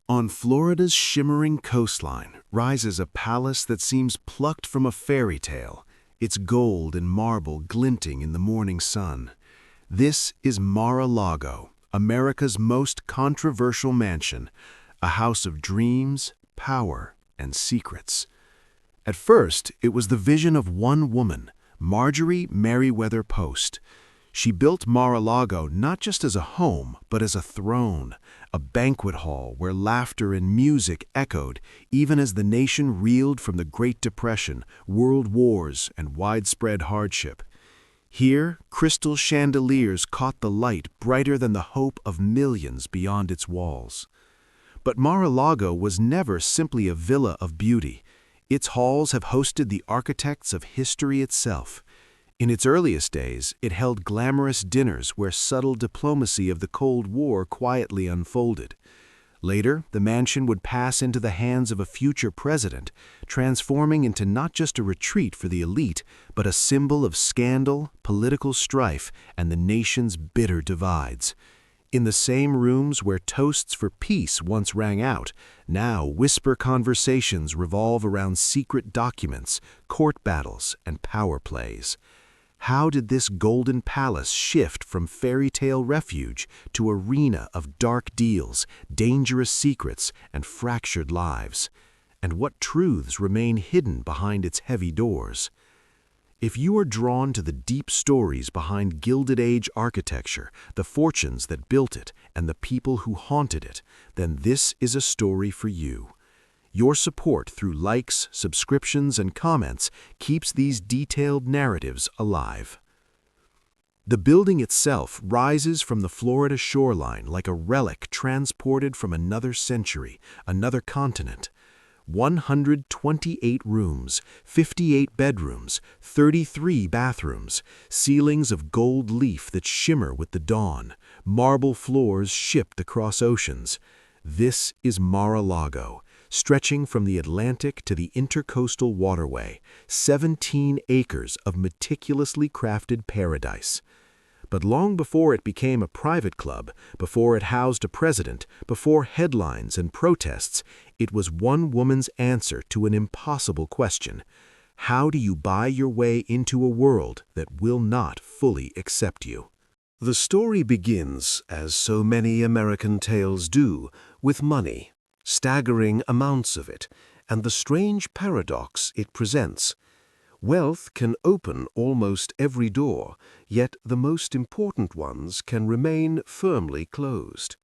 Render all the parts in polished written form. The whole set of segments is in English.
On Florida's shimmering coastline rises a palace that seems plucked from a fairy tale, its gold and marble glinting in the morning sun. This is Mar-a-Lago, America's most controversial mansion, a house of dreams, power, and secrets. At first, it was the vision of one woman, Marjorie Merriweather Post. She built Mar-a-Lago not just as a home, but as a throne, a banquet hall where laughter and music echoed even as the nation reeled from the Great Depression, world wars, and widespread hardship. Here, crystal chandeliers caught the light brighter than the hope of millions beyond its walls. But Mar-a-Lago was never simply a villa of beauty. Its halls have hosted the architects of history itself. In its earliest days, it held glamorous dinners where subtle diplomacy of the Cold War quietly unfolded. Later, the mansion would pass into the hands of a future president, transforming into not just a retreat for the elite, but a symbol of scandal, political strife, and the nation's bitter divides. In the same rooms where toasts for peace once rang out, now whisper conversations revolve around secret documents, court battles, and power plays. How did this golden palace shift from fairy tale refuge to arena of dark deals, dangerous secrets, and fractured lives? And what truths remain hidden behind its heavy doors? If you are drawn to the deep stories behind Gilded Age architecture, the fortunes that built it, and the people who haunted it, then this is a story for you. Your support through likes, subscriptions, and comments keeps these detailed narratives alive. The building itself rises from the Florida shoreline like a relic transported from another century, another continent. 128 rooms, 58 bedrooms, 33 bathrooms, ceilings of gold leaf that shimmer with the dawn, marble floors shipped across oceans. This is Mar-a-Lago, stretching from the Atlantic to the Intercoastal Waterway, 17 acres of meticulously crafted paradise. But long before it became a private club, before it housed a president, before headlines and protests, it was one woman's answer to an impossible question. How do you buy your way into a world that will not fully accept you? The story begins, as so many American tales do, with money, staggering amounts of it, and the strange paradox it presents. Wealth can open almost every door, yet the most important ones can remain firmly closed.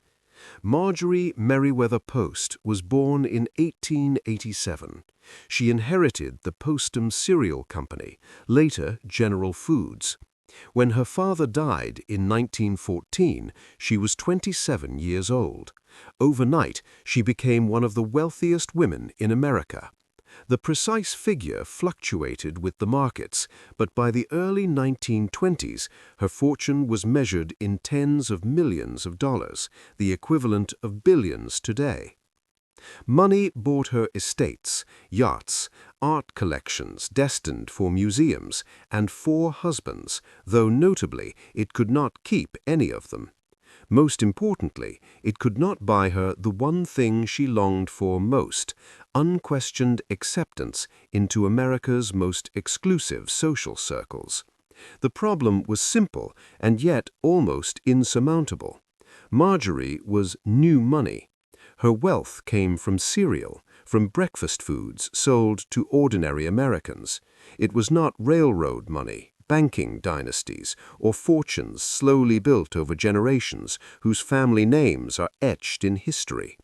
Marjorie Merriweather Post was born in 1887. She inherited the Postum Cereal Company, later General Foods. When her father died in 1914, she was 27 years old. Overnight, she became one of the wealthiest women in America. The precise figure fluctuated with the markets, but by the early 1920s, her fortune was measured in tens of millions of dollars, the equivalent of billions today. Money bought her estates, yachts, art collections destined for museums, and 4 husbands, though notably it could not keep any of them. Most importantly, it could not buy her the one thing she longed for most, unquestioned acceptance into America's most exclusive social circles. The problem was simple and yet almost insurmountable. Marjorie was new money. Her wealth came from cereal, from breakfast foods sold to ordinary Americans. It was not railroad money, banking dynasties, or fortunes slowly built over generations whose family names are etched in history.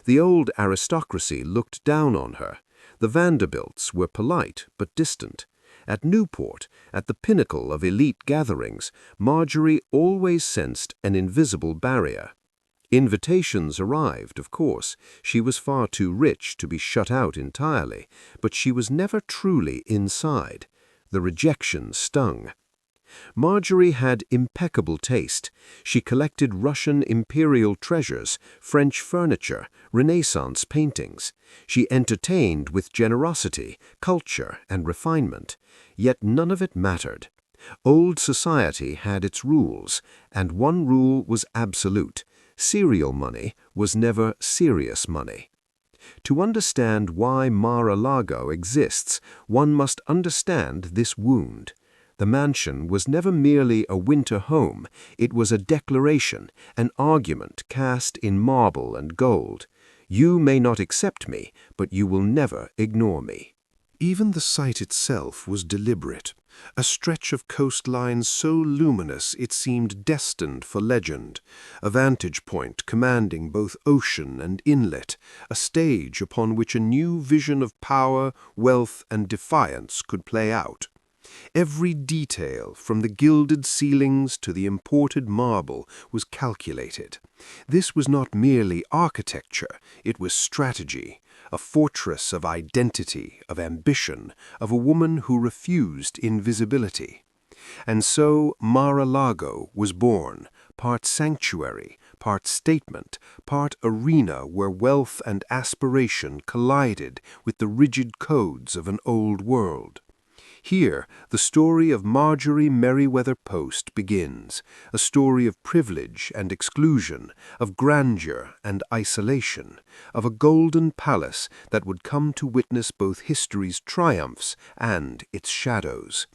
The old aristocracy looked down on her. The Vanderbilts were polite but distant. At Newport, at the pinnacle of elite gatherings, Marjorie always sensed an invisible barrier. Invitations arrived, of course. She was far too rich to be shut out entirely, but she was never truly inside. The rejection stung. Marjorie had impeccable taste. She collected Russian imperial treasures, French furniture, Renaissance paintings. She entertained with generosity, culture, and refinement. Yet none of it mattered. Old society had its rules, and one rule was absolute. Serial money was never serious money. To understand why Mar-a-Lago exists, one must understand this wound. The mansion was never merely a winter home, it was a declaration, an argument cast in marble and gold. You may not accept me, but you will never ignore me. Even the site itself was deliberate, a stretch of coastline so luminous it seemed destined for legend, a vantage point commanding both ocean and inlet, a stage upon which a new vision of power, wealth, and defiance could play out. Every detail, from the gilded ceilings to the imported marble, was calculated. This was not merely architecture, it was strategy, a fortress of identity, of ambition, of a woman who refused invisibility. And so Mar-a-Lago was born, part sanctuary, part statement, part arena where wealth and aspiration collided with the rigid codes of an old world. Here, the story of Marjorie Merriweather Post begins, a story of privilege and exclusion, of grandeur and isolation, of a golden palace that would come to witness both history's triumphs and its shadows.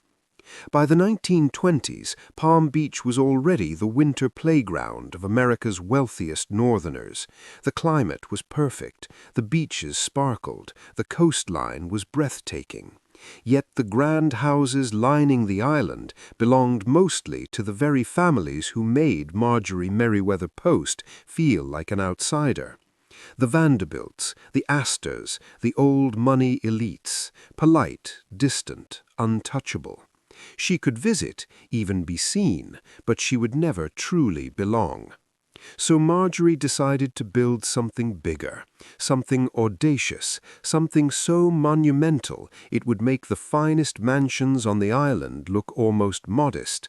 By the 1920s, Palm Beach was already the winter playground of America's wealthiest northerners. The climate was perfect, the beaches sparkled, the coastline was breathtaking. Yet the grand houses lining the island belonged mostly to the very families who made Marjorie Merriweather Post feel like an outsider. The Vanderbilts, the Astors, the old money elites, polite, distant, untouchable. She could visit, even be seen, but she would never truly belong. So Marjorie decided to build something bigger, something audacious, something so monumental it would make the finest mansions on the island look almost modest.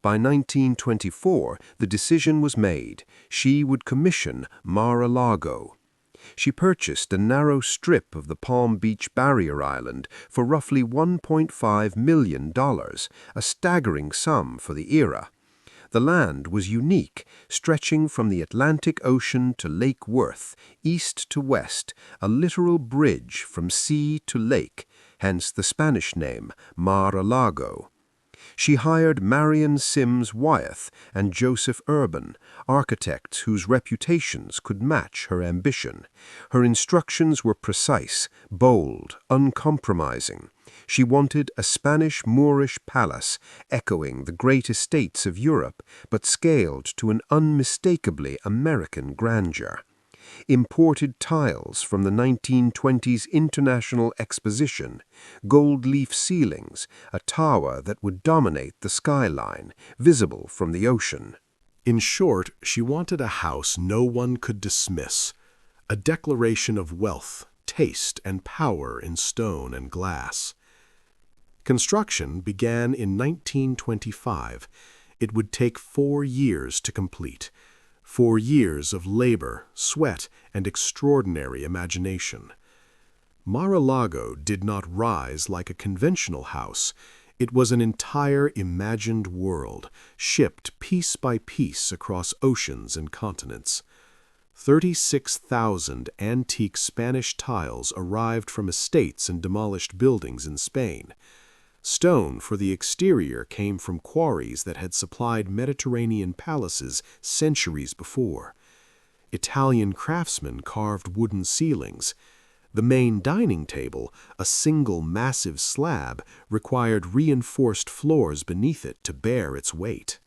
By 1924, the decision was made. She would commission Mar-a-Lago. She purchased a narrow strip of the Palm Beach barrier island for roughly $1.5 million, a staggering sum for the era. The land was unique, stretching from the Atlantic Ocean to Lake Worth, east to west, a literal bridge from sea to lake, hence the Spanish name, Mar-a-Lago. She hired Marion Sims Wyeth and Joseph Urban, architects whose reputations could match her ambition. Her instructions were precise, bold, uncompromising. She wanted a Spanish Moorish palace, echoing the great estates of Europe, but scaled to an unmistakably American grandeur. Imported tiles from the 1920s International Exposition, gold-leaf ceilings, a tower that would dominate the skyline, visible from the ocean. In short, she wanted a house no one could dismiss, a declaration of wealth, taste, and power in stone and glass. Construction began in 1925. It would take 4 years to complete. 4 years of labor, sweat, and extraordinary imagination. Mar-a-Lago did not rise like a conventional house. It was an entire imagined world, shipped piece by piece across oceans and continents. 36,000 antique Spanish tiles arrived from estates and demolished buildings in Spain. Stone for the exterior came from quarries that had supplied Mediterranean palaces centuries before. Italian craftsmen carved wooden ceilings. The main dining table, a single massive slab, required reinforced floors beneath it to bear its weight.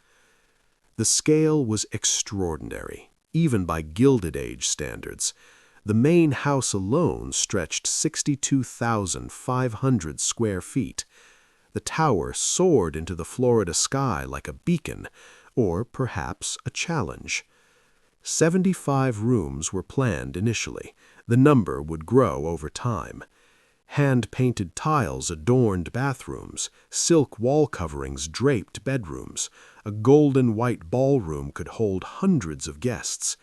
The scale was extraordinary, even by Gilded Age standards. The main house alone stretched 62,500 square feet. The tower soared into the Florida sky like a beacon, or perhaps a challenge. 75 rooms were planned initially. The number would grow over time. Hand-painted tiles adorned bathrooms, silk wall coverings draped bedrooms. A golden white ballroom could hold hundreds of guests.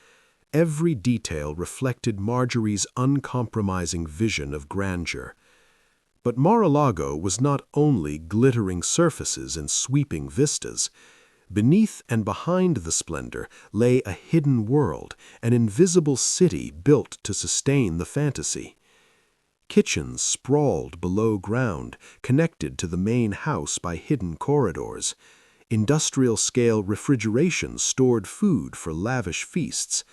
Every detail reflected Marjorie's uncompromising vision of grandeur. But Mar-a-Lago was not only glittering surfaces and sweeping vistas. Beneath and behind the splendor lay a hidden world, an invisible city built to sustain the fantasy. Kitchens sprawled below ground, connected to the main house by hidden corridors. Industrial-scale refrigeration stored food for lavish feasts.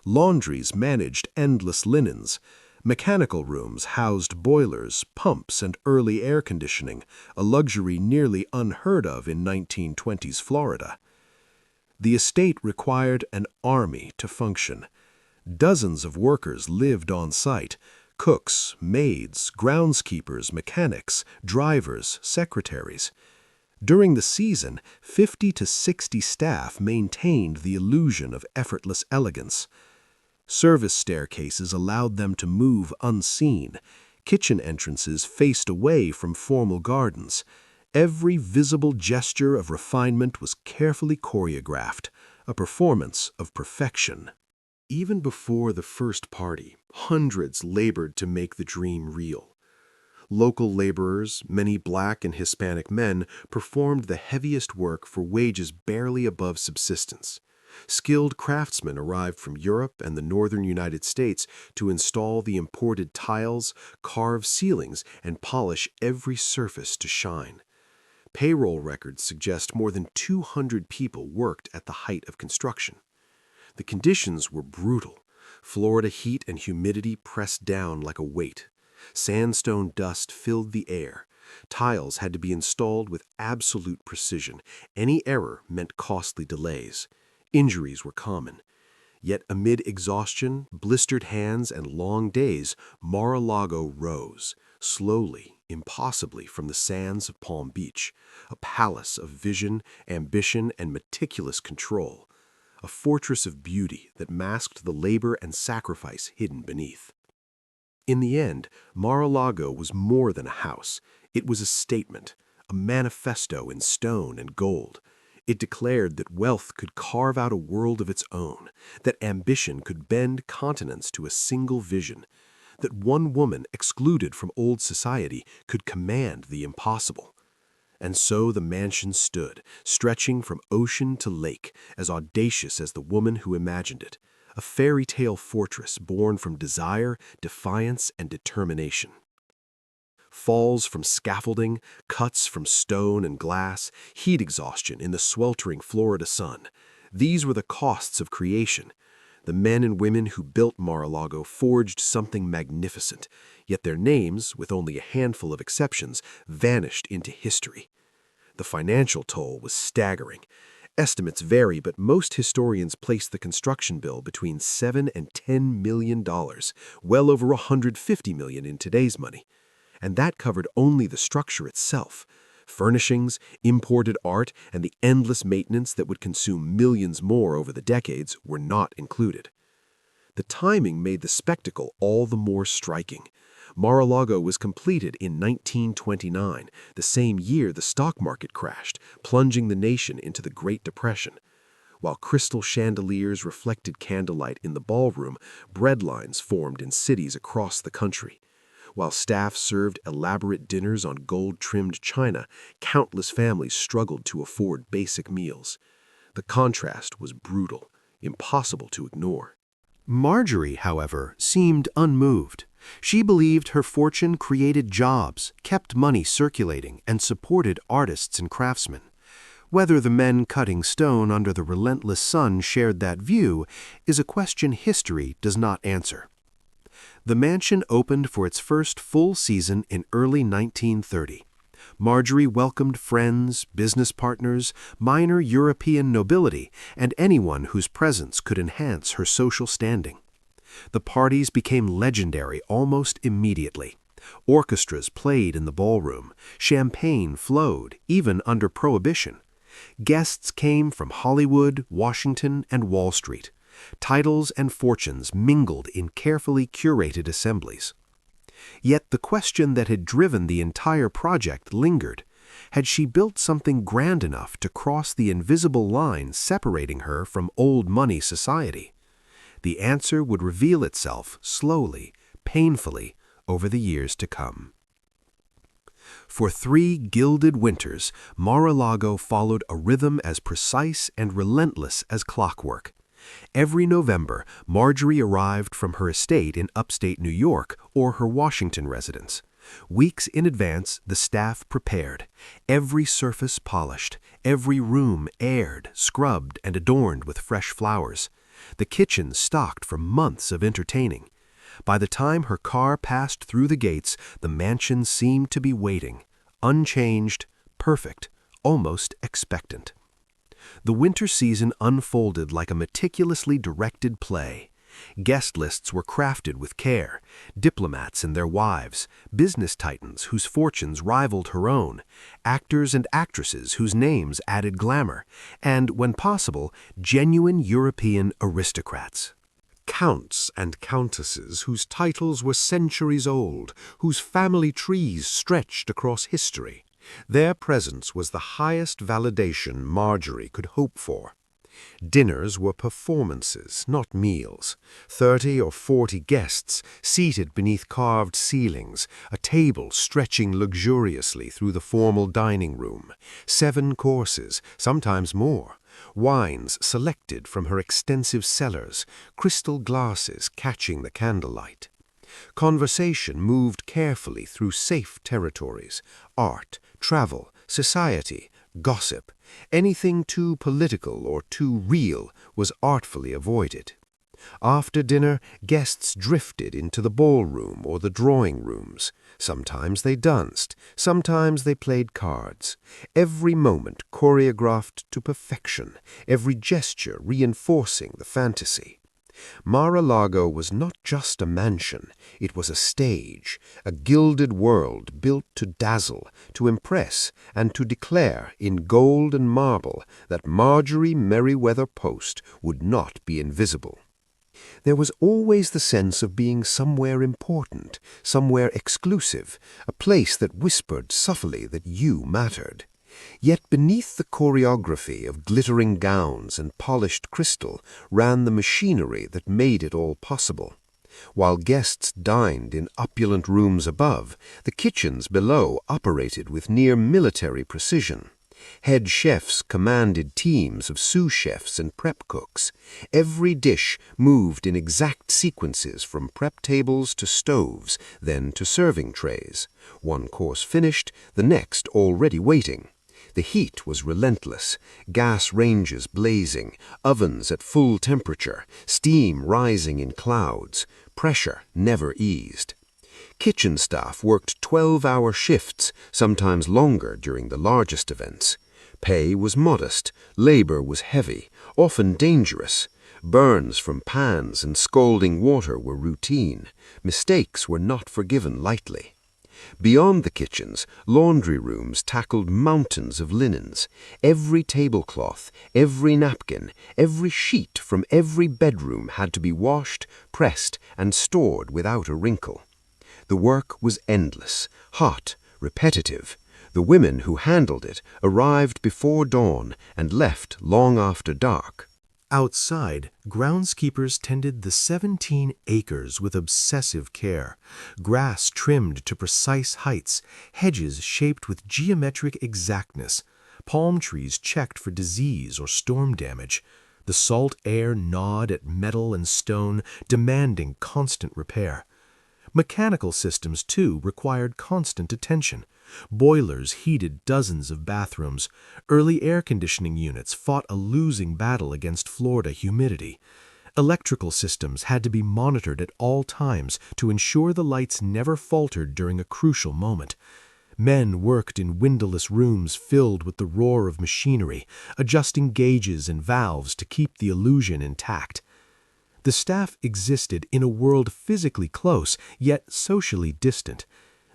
Laundries managed endless linens. Mechanical rooms housed boilers, pumps, and early air conditioning, a luxury nearly unheard of in 1920s Florida. The estate required an army to function. Dozens of workers lived on site: cooks, maids, groundskeepers, mechanics, drivers, secretaries. During the season, 50 to 60 staff maintained the illusion of effortless elegance. Service staircases allowed them to move unseen. Kitchen entrances faced away from formal gardens. Every visible gesture of refinement was carefully choreographed, a performance of perfection. Even before the first party, hundreds labored to make the dream real. Local laborers, many Black and Hispanic men, performed the heaviest work for wages barely above subsistence. Skilled craftsmen arrived from Europe and the northern United States to install the imported tiles, carve ceilings, and polish every surface to shine. Payroll records suggest more than 200 people worked at the height of construction. The conditions were brutal. Florida heat and humidity pressed down like a weight. Sandstone dust filled the air. Tiles had to be installed with absolute precision. Any error meant costly delays. Injuries were common. Yet amid exhaustion, blistered hands, and long days, Mar-a-Lago rose, slowly, impossibly, from the sands of Palm Beach, a palace of vision, ambition, and meticulous control, a fortress of beauty that masked the labor and sacrifice hidden beneath. In the end, Mar-a-Lago was more than a house. It was a statement, a manifesto in stone and gold. It declared that wealth could carve out a world of its own, that ambition could bend continents to a single vision, that one woman excluded from old society could command the impossible. And so the mansion stood, stretching from ocean to lake, as audacious as the woman who imagined it, a fairy tale fortress born from desire, defiance, and determination. Falls from scaffolding, cuts from stone and glass, heat exhaustion in the sweltering Florida sun. These were the costs of creation. The men and women who built Mar-a-Lago forged something magnificent, yet their names, with only a handful of exceptions, vanished into history. The financial toll was staggering. Estimates vary, but most historians place the construction bill between $7 and $10 million, well over $150 million in today's money. And that covered only the structure itself. Furnishings, imported art, and the endless maintenance that would consume millions more over the decades were not included. The timing made the spectacle all the more striking. Mar-a-Lago was completed in 1929, the same year the stock market crashed, plunging the nation into the Great Depression. While crystal chandeliers reflected candlelight in the ballroom, bread lines formed in cities across the country. While staff served elaborate dinners on gold-trimmed china, countless families struggled to afford basic meals. The contrast was brutal, impossible to ignore. Marjorie, however, seemed unmoved. She believed her fortune created jobs, kept money circulating, and supported artists and craftsmen. Whether the men cutting stone under the relentless sun shared that view is a question history does not answer. The mansion opened for its first full season in early 1930. Marjorie welcomed friends, business partners, minor European nobility, and anyone whose presence could enhance her social standing. The parties became legendary almost immediately. Orchestras played in the ballroom. Champagne flowed, even under Prohibition. Guests came from Hollywood, Washington, and Wall Street. Titles and fortunes mingled in carefully curated assemblies. Yet the question that had driven the entire project lingered. Had she built something grand enough to cross the invisible line separating her from old money society? The answer would reveal itself slowly, painfully, over the years to come. For 3 gilded winters, Mar-a-Lago followed a rhythm as precise and relentless as clockwork. Every November, Marjorie arrived from her estate in upstate New York or her Washington residence. Weeks in advance, the staff prepared, every surface polished, every room aired, scrubbed, and adorned with fresh flowers. The kitchen stocked for months of entertaining. By the time her car passed through the gates, the mansion seemed to be waiting, unchanged, perfect, almost expectant. The winter season unfolded like a meticulously directed play. Guest lists were crafted with care, diplomats and their wives, business titans whose fortunes rivaled her own, actors and actresses whose names added glamour, and, when possible, genuine European aristocrats. Counts and countesses whose titles were centuries old, whose family trees stretched across history. Their presence was the highest validation Marjorie could hope for. Dinners were performances, not meals. 30 or 40 guests seated beneath carved ceilings, a table stretching luxuriously through the formal dining room. 7 courses, sometimes more. Wines selected from her extensive cellars, crystal glasses catching the candlelight. Conversation moved carefully through safe territories: art, travel, society, gossip. Anything too political or too real was artfully avoided. After dinner, guests drifted into the ballroom or the drawing rooms. Sometimes they danced, sometimes they played cards. Every moment choreographed to perfection, every gesture reinforcing the fantasy. Mar-a-Lago was not just a mansion, it was a stage, a gilded world built to dazzle, to impress, and to declare in gold and marble that Marjorie Merriweather Post would not be invisible. There was always the sense of being somewhere important, somewhere exclusive, a place that whispered subtly that you mattered. Yet beneath the choreography of glittering gowns and polished crystal ran the machinery that made it all possible. While guests dined in opulent rooms above, the kitchens below operated with near military precision. Head chefs commanded teams of sous chefs and prep cooks. Every dish moved in exact sequences from prep tables to stoves, then to serving trays. One course finished, the next already waiting. The heat was relentless, gas ranges blazing, ovens at full temperature, steam rising in clouds. Pressure never eased. Kitchen staff worked 12-hour shifts, sometimes longer during the largest events. Pay was modest, labor was heavy, often dangerous. Burns from pans and scalding water were routine. Mistakes were not forgiven lightly. Beyond the kitchens, laundry rooms tackled mountains of linens. Every tablecloth, every napkin, every sheet from every bedroom had to be washed, pressed, and stored without a wrinkle. The work was endless, hot, repetitive. The women who handled it arrived before dawn and left long after dark. Outside, groundskeepers tended the 17 acres with obsessive care, grass trimmed to precise heights, hedges shaped with geometric exactness, palm trees checked for disease or storm damage. The salt air gnawed at metal and stone, demanding constant repair. Mechanical systems, too, required constant attention. Boilers heated dozens of bathrooms. Early air conditioning units fought a losing battle against Florida humidity. Electrical systems had to be monitored at all times to ensure the lights never faltered during a crucial moment. Men worked in windowless rooms filled with the roar of machinery, adjusting gauges and valves to keep the illusion intact. The staff existed in a world physically close, yet socially distant.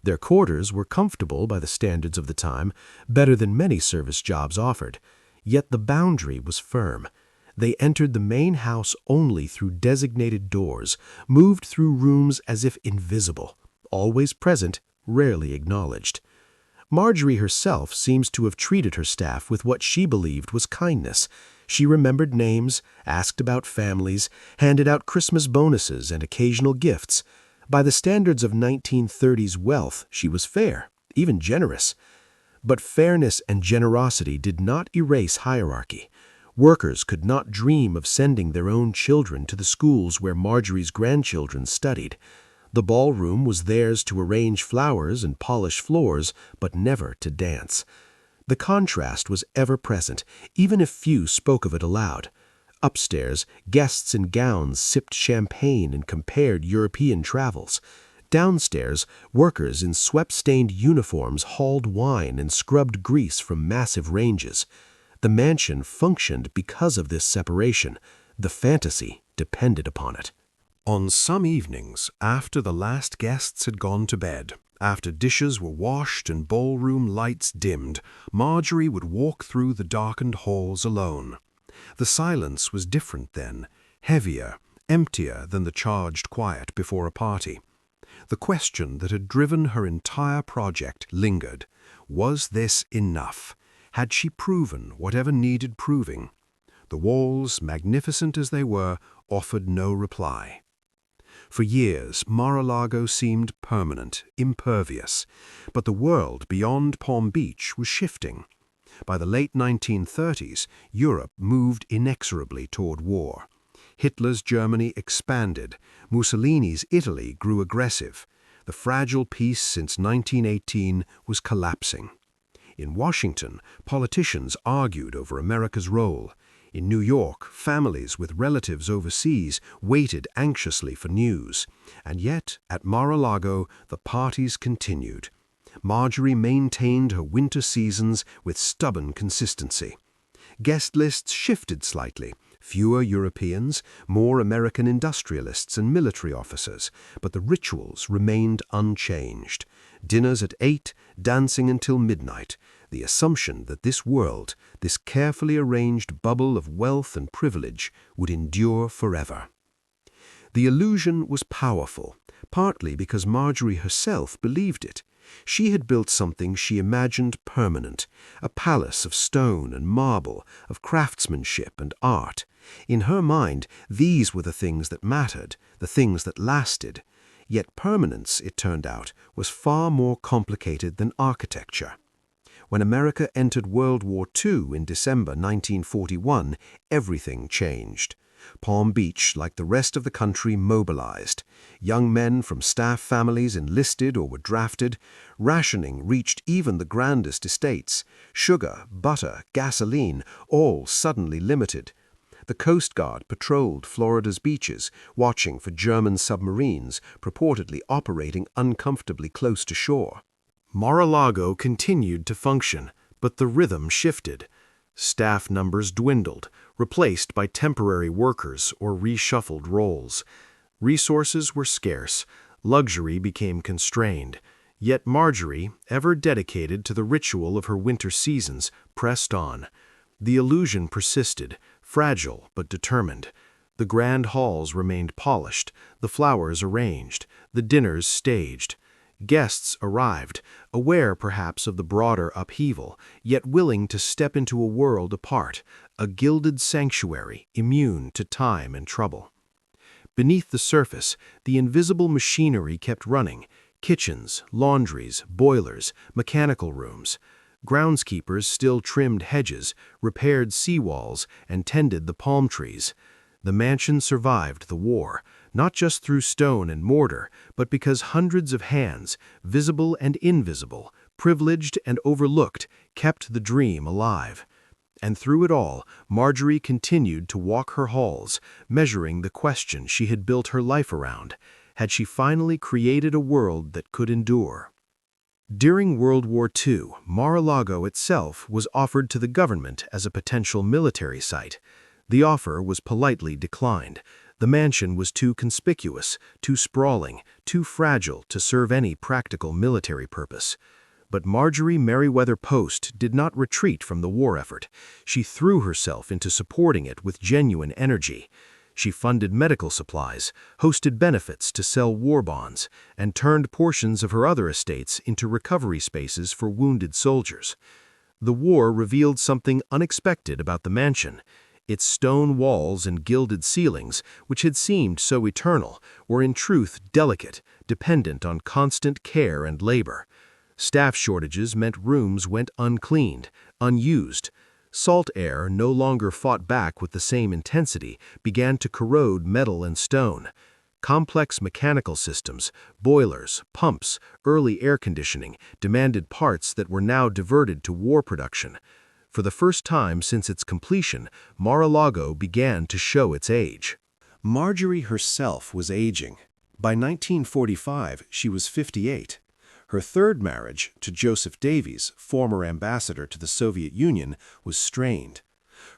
Their quarters were comfortable by the standards of the time, better than many service jobs offered. Yet the boundary was firm. They entered the main house only through designated doors, moved through rooms as if invisible, always present, rarely acknowledged. Marjorie herself seems to have treated her staff with what she believed was kindness. She remembered names, asked about families, handed out Christmas bonuses and occasional gifts. By the standards of 1930s wealth, she was fair, even generous. But fairness and generosity did not erase hierarchy. Workers could not dream of sending their own children to the schools where Marjorie's grandchildren studied. The ballroom was theirs to arrange flowers and polish floors, but never to dance. The contrast was ever present, even if few spoke of it aloud. Upstairs, guests in gowns sipped champagne and compared European travels. Downstairs, workers in sweat-stained uniforms hauled wine and scrubbed grease from massive ranges. The mansion functioned because of this separation. The fantasy depended upon it. On some evenings, after the last guests had gone to bed, after dishes were washed and ballroom lights dimmed, Marjorie would walk through the darkened halls alone. The silence was different then, heavier, emptier than the charged quiet before a party. The question that had driven her entire project lingered. Was this enough? Had she proven whatever needed proving? The walls, magnificent as they were, offered no reply. For years, Mar-a-Lago seemed permanent, impervious, but the world beyond Palm Beach was shifting. By the late 1930s, Europe moved inexorably toward war. Hitler's Germany expanded. Mussolini's Italy grew aggressive. The fragile peace since 1918 was collapsing. In Washington, politicians argued over America's role. In New York, families with relatives overseas waited anxiously for news. And yet, at Mar-a-Lago, the parties continued. Marjorie maintained her winter seasons with stubborn consistency. Guest lists shifted slightly. Fewer Europeans, more American industrialists and military officers, but the rituals remained unchanged. Dinners at 8, dancing until midnight, the assumption that this world, this carefully arranged bubble of wealth and privilege, would endure forever. The illusion was powerful, partly because Marjorie herself believed it. She had built something she imagined permanent, a palace of stone and marble, of craftsmanship and art. In her mind, these were the things that mattered, the things that lasted. Yet permanence, it turned out, was far more complicated than architecture. When America entered World War II in December 1941, everything changed. Palm Beach, like the rest of the country, mobilized. Young men from staff families enlisted or were drafted. Rationing reached even the grandest estates. Sugar, butter, gasoline, all suddenly limited. The Coast Guard patrolled Florida's beaches, watching for German submarines, purportedly operating uncomfortably close to shore. Mar-a-Lago continued to function, but the rhythm shifted. Staff numbers dwindled, replaced by temporary workers or reshuffled roles. Resources were scarce, luxury became constrained. Yet Marjorie, ever dedicated to the ritual of her winter seasons, pressed on. The illusion persisted, fragile but determined. The grand halls remained polished, the flowers arranged, the dinners staged. Guests arrived, aware perhaps of the broader upheaval, yet willing to step into a world apart, a gilded sanctuary immune to time and trouble. Beneath the surface, the invisible machinery kept running: kitchens, laundries, boilers, mechanical rooms. Groundskeepers still trimmed hedges, repaired seawalls, and tended the palm trees. The mansion survived the war, not just through stone and mortar, but because hundreds of hands, visible and invisible, privileged and overlooked, kept the dream alive. And through it all, Marjorie continued to walk her halls, measuring the question she had built her life around: had she finally created a world that could endure? During World War II, Mar-a-Lago itself was offered to the government as a potential military site. The offer was politely declined. The mansion was too conspicuous, too sprawling, too fragile to serve any practical military purpose. But Marjorie Merriweather Post did not retreat from the war effort. She threw herself into supporting it with genuine energy. She funded medical supplies, hosted benefits to sell war bonds, and turned portions of her other estates into recovery spaces for wounded soldiers. The war revealed something unexpected about the mansion. Its stone walls and gilded ceilings, which had seemed so eternal, were in truth delicate, dependent on constant care and labor. Staff shortages meant rooms went uncleaned, unused. Salt air, no longer fought back with the same intensity, began to corrode metal and stone. Complex mechanical systems, boilers, pumps, early air conditioning demanded parts that were now diverted to war production. For the first time since its completion, Mar-a-Lago began to show its age. Marjorie herself was aging. By 1945, she was 58. Her third marriage, to Joseph Davies, former ambassador to the Soviet Union, was strained.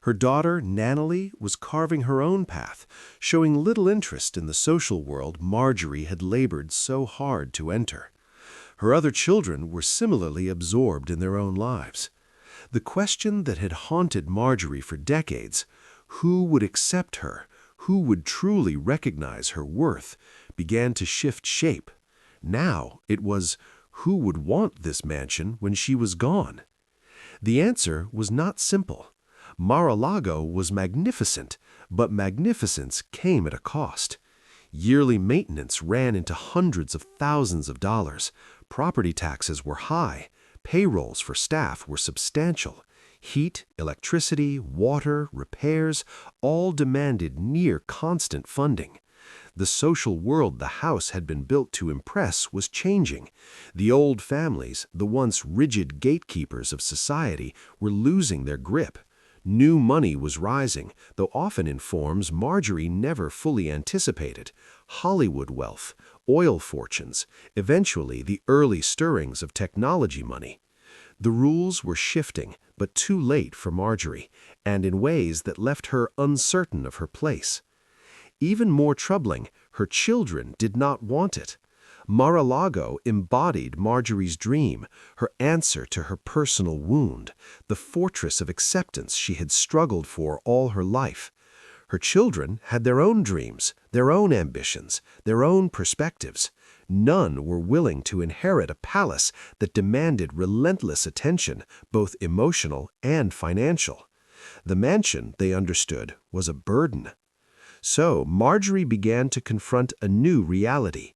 Her daughter, Natalie, was carving her own path, showing little interest in the social world Marjorie had labored so hard to enter. Her other children were similarly absorbed in their own lives. The question that had haunted Marjorie for decades, who would accept her, who would truly recognize her worth, began to shift shape. Now it was, who would want this mansion when she was gone? The answer was not simple. Mar-a-Lago was magnificent, but magnificence came at a cost. Yearly maintenance ran into hundreds of thousands of dollars. Property taxes were high. Payrolls for staff were substantial. Heat, electricity, water, repairs, all demanded near constant funding. The social world the house had been built to impress was changing. The old families, the once rigid gatekeepers of society, were losing their grip. New money was rising, though often in forms Marjorie never fully anticipated. Hollywood wealth, oil fortunes, eventually the early stirrings of technology money. The rules were shifting, but too late for Marjorie, and in ways that left her uncertain of her place. Even more troubling, her children did not want it. Mar-a-Lago embodied Marjorie's dream, her answer to her personal wound, the fortress of acceptance she had struggled for all her life. Her children had their own dreams, their own ambitions, their own perspectives. None were willing to inherit a palace that demanded relentless attention, both emotional and financial. The mansion, they understood, was a burden. So Marjorie began to confront a new reality.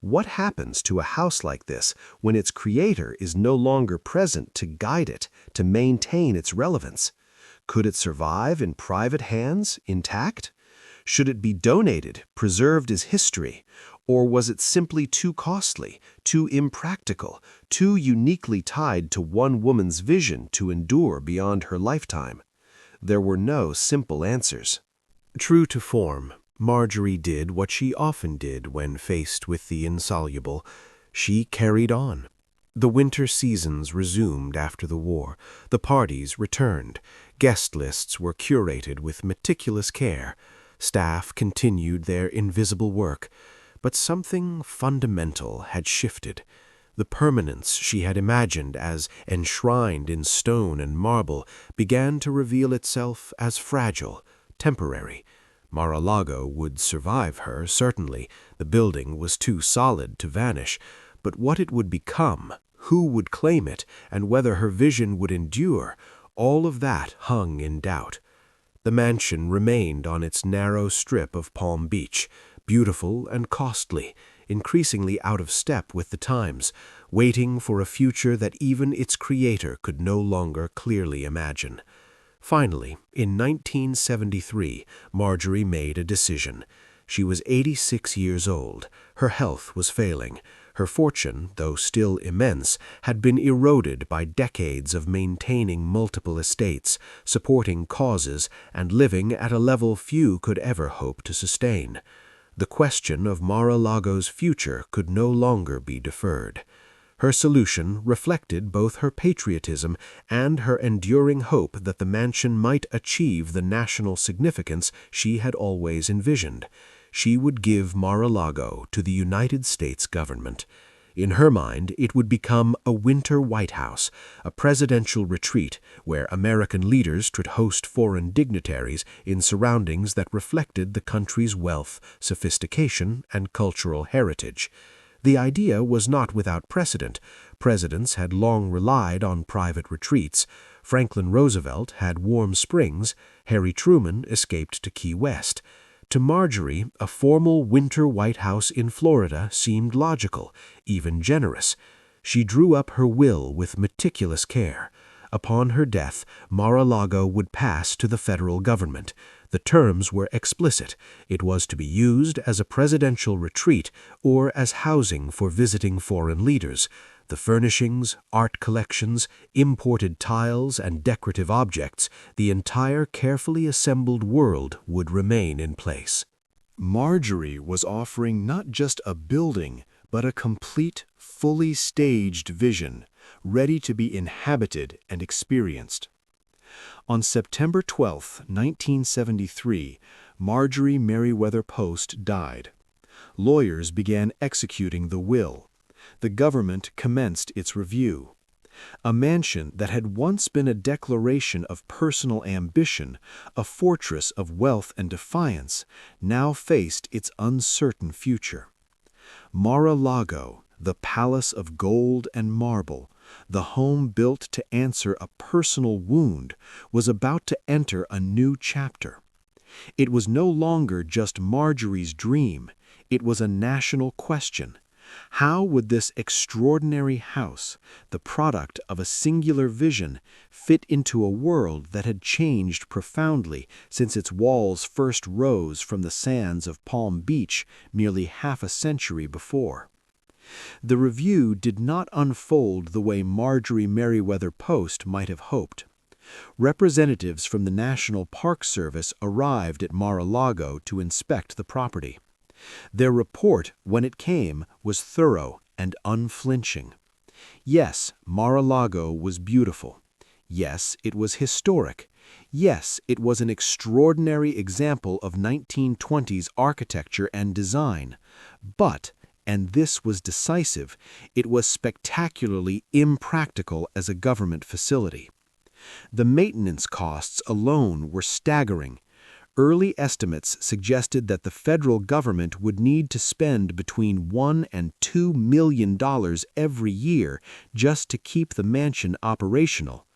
What happens to a house like this when its creator is no longer present to guide it, to maintain its relevance? Could it survive in private hands, intact? Should it be donated, preserved as history? Or was it simply too costly, too impractical, too uniquely tied to one woman's vision to endure beyond her lifetime? There were no simple answers. True to form, Marjorie did what she often did when faced with the insoluble. She carried on. The winter seasons resumed after the war. The parties returned. Guest lists were curated with meticulous care. Staff continued their invisible work. But something fundamental had shifted. The permanence she had imagined as enshrined in stone and marble began to reveal itself as fragile, temporary. Mar-a-Lago would survive her, certainly. The building was too solid to vanish. But what it would become, who would claim it, and whether her vision would endure, all of that hung in doubt. The mansion remained on its narrow strip of Palm Beach, beautiful and costly, increasingly out of step with the times, waiting for a future that even its creator could no longer clearly imagine. Finally, in 1973, Marjorie made a decision. She was 86 years old. Her health was failing. Her fortune, though still immense, had been eroded by decades of maintaining multiple estates, supporting causes, and living at a level few could ever hope to sustain. The question of Mar-a-Lago's future could no longer be deferred. Her solution reflected both her patriotism and her enduring hope that the mansion might achieve the national significance she had always envisioned. She would give Mar-a-Lago to the United States government. In her mind, it would become a winter White House, a presidential retreat where American leaders could host foreign dignitaries in surroundings that reflected the country's wealth, sophistication, and cultural heritage. The idea was not without precedent. Presidents had long relied on private retreats. Franklin Roosevelt had Warm Springs. Harry Truman escaped to Key West. To Marjorie, a formal winter White House in Florida seemed logical, even generous. She drew up her will with meticulous care. Upon her death, Mar-a-Lago would pass to the federal government. The terms were explicit. It was to be used as a presidential retreat or as housing for visiting foreign leaders. The furnishings, art collections, imported tiles, and decorative objects, the entire carefully assembled world would remain in place. Marjorie was offering not just a building, but a complete, fully staged vision, ready to be inhabited and experienced. On September 12, 1973, Marjorie Merriweather Post died. Lawyers began executing the will. The government commenced its review. A mansion that had once been a declaration of personal ambition, a fortress of wealth and defiance, now faced its uncertain future. Mar-a-Lago, the palace of gold and marble, the home built to answer a personal wound, was about to enter a new chapter. It was no longer just Marjorie's dream, it was a national question. How would this extraordinary house, the product of a singular vision, fit into a world that had changed profoundly since its walls first rose from the sands of Palm Beach merely half a century before? The review did not unfold the way Marjorie Merriweather Post might have hoped. Representatives from the National Park Service arrived at Mar-a-Lago to inspect the property. Their report, when it came, was thorough and unflinching. Yes, Mar-a-Lago was beautiful. Yes, it was historic. Yes, it was an extraordinary example of 1920s architecture and design. But, and this was decisive, it was spectacularly impractical as a government facility. The maintenance costs alone were staggering. Early estimates suggested that the federal government would need to spend between $1 and $2 million every year just to keep the mansion operational.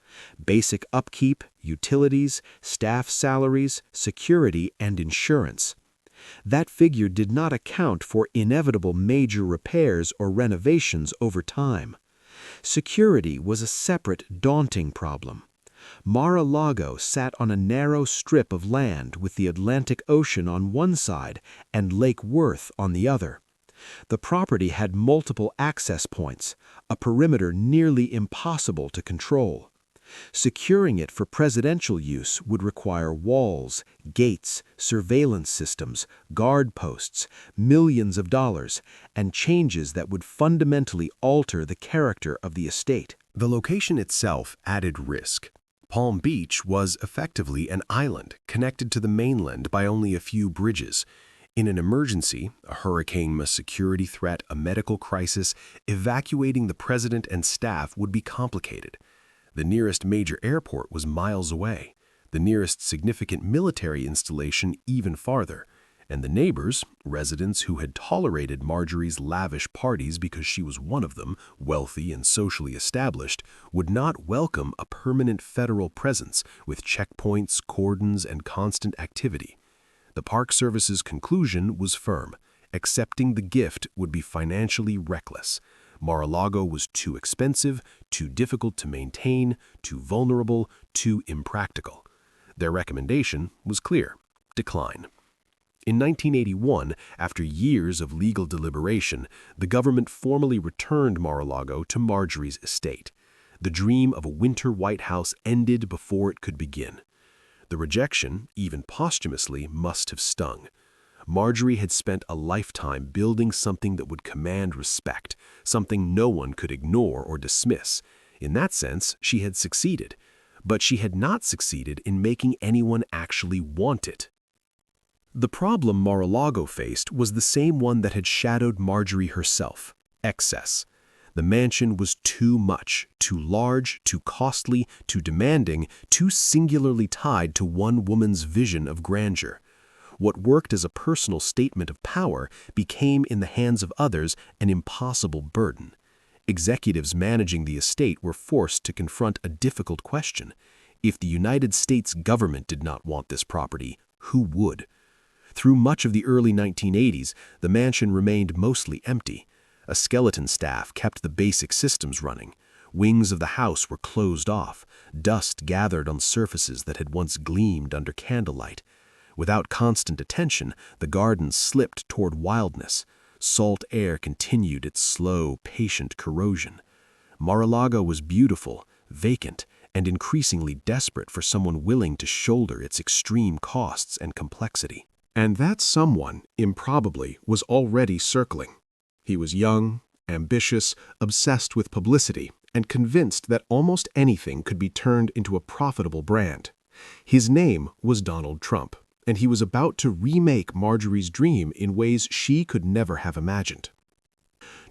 Basic upkeep, utilities, staff salaries, security, and insurance. That figure did not account for inevitable major repairs or renovations over time. Security was a separate, daunting problem. Mar-a-Lago sat on a narrow strip of land with the Atlantic Ocean on one side and Lake Worth on the other. The property had multiple access points, a perimeter nearly impossible to control. Securing it for presidential use would require walls, gates, surveillance systems, guard posts, millions of dollars, and changes that would fundamentally alter the character of the estate. The location itself added risk. Palm Beach was effectively an island connected to the mainland by only a few bridges. In an emergency, a hurricane, a security threat, a medical crisis, evacuating the president and staff would be complicated. The nearest major airport was miles away, the nearest significant military installation even farther, and the neighbors, residents who had tolerated Marjorie's lavish parties because she was one of them, wealthy and socially established, would not welcome a permanent federal presence with checkpoints, cordons, and constant activity. The Park Service's conclusion was firm. Accepting the gift would be financially reckless. Mar-a-Lago was too expensive, too difficult to maintain, too vulnerable, too impractical. Their recommendation was clear: decline. In 1981, after years of legal deliberation, the government formally returned Mar-a-Lago to Marjorie's estate. The dream of a winter White House ended before it could begin. The rejection, even posthumously, must have stung. Marjorie had spent a lifetime building something that would command respect, something no one could ignore or dismiss. In that sense, she had succeeded. But she had not succeeded in making anyone actually want it. The problem Mar-a-Lago faced was the same one that had shadowed Marjorie herself: excess. The mansion was too much, too large, too costly, too demanding, too singularly tied to one woman's vision of grandeur. What worked as a personal statement of power became, in the hands of others, an impossible burden. Executives managing the estate were forced to confront a difficult question. If the United States government did not want this property, who would? Through much of the early 1980s, the mansion remained mostly empty. A skeleton staff kept the basic systems running. Wings of the house were closed off. Dust gathered on surfaces that had once gleamed under candlelight. Without constant attention, the garden slipped toward wildness. Salt air continued its slow, patient corrosion. Mar-a-Lago was beautiful, vacant, and increasingly desperate for someone willing to shoulder its extreme costs and complexity. And that someone, improbably, was already circling. He was young, ambitious, obsessed with publicity, and convinced that almost anything could be turned into a profitable brand. His name was Donald Trump, and he was about to remake Marjorie's dream in ways she could never have imagined.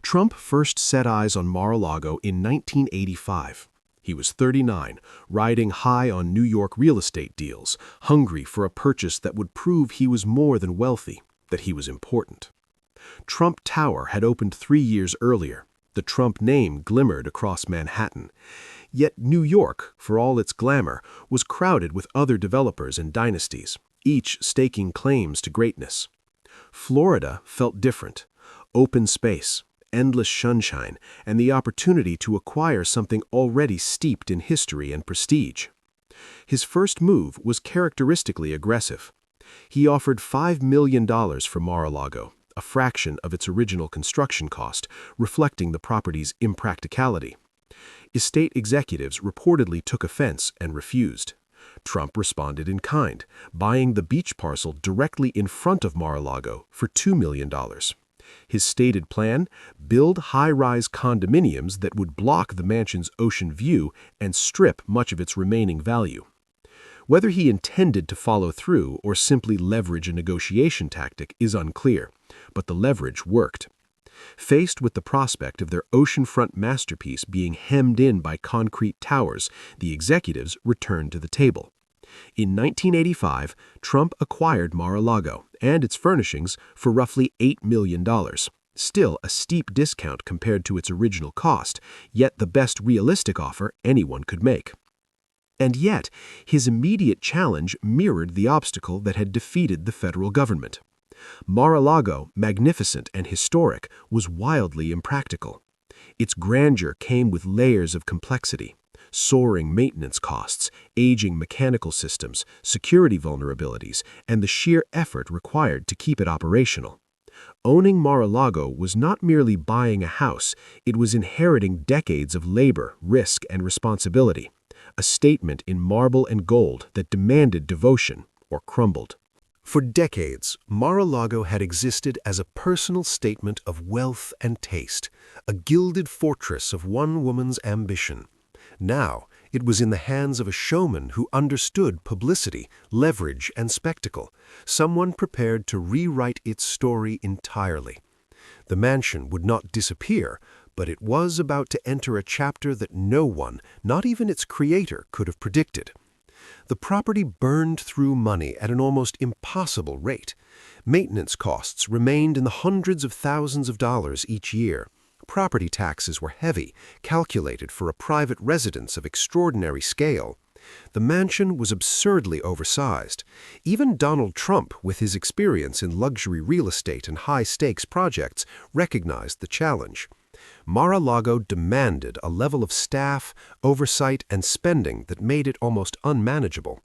Trump first set eyes on Mar-a-Lago in 1985. He was 39, riding high on New York real estate deals, hungry for a purchase that would prove he was more than wealthy, that he was important. Trump Tower had opened 3 years earlier. The Trump name glimmered across Manhattan. Yet New York, for all its glamour, was crowded with other developers and dynasties, each staking claims to greatness. Florida felt different. Open space, endless sunshine, and the opportunity to acquire something already steeped in history and prestige. His first move was characteristically aggressive. He offered $5 million for Mar-a-Lago, a fraction of its original construction cost, reflecting the property's impracticality. Estate executives reportedly took offense and refused. Trump responded in kind, buying the beach parcel directly in front of Mar-a-Lago for $2 million. His stated plan: build high-rise condominiums that would block the mansion's ocean view and strip much of its remaining value. Whether he intended to follow through or simply leverage a negotiation tactic is unclear, but the leverage worked. Faced with the prospect of their oceanfront masterpiece being hemmed in by concrete towers, the executives returned to the table. In 1985, Trump acquired Mar-a-Lago and its furnishings for roughly $8 million. Still a steep discount compared to its original cost, yet the best realistic offer anyone could make. And yet, his immediate challenge mirrored the obstacle that had defeated the federal government. Mar-a-Lago, magnificent and historic, was wildly impractical. Its grandeur came with layers of complexity: soaring maintenance costs, aging mechanical systems, security vulnerabilities, and the sheer effort required to keep it operational. Owning Mar-a-Lago was not merely buying a house, it was inheriting decades of labor, risk, and responsibility, a statement in marble and gold that demanded devotion or crumbled. For decades, Mar-a-Lago had existed as a personal statement of wealth and taste, a gilded fortress of one woman's ambition. Now, it was in the hands of a showman who understood publicity, leverage, and spectacle, someone prepared to rewrite its story entirely. The mansion would not disappear, but it was about to enter a chapter that no one, not even its creator, could have predicted. The property burned through money at an almost impossible rate. Maintenance costs remained in the hundreds of thousands of dollars each year. Property taxes were heavy, calculated for a private residence of extraordinary scale. The mansion was absurdly oversized. Even Donald Trump, with his experience in luxury real estate and high-stakes projects, recognized the challenge. Mar-a-Lago demanded a level of staff, oversight, and spending that made it almost unmanageable.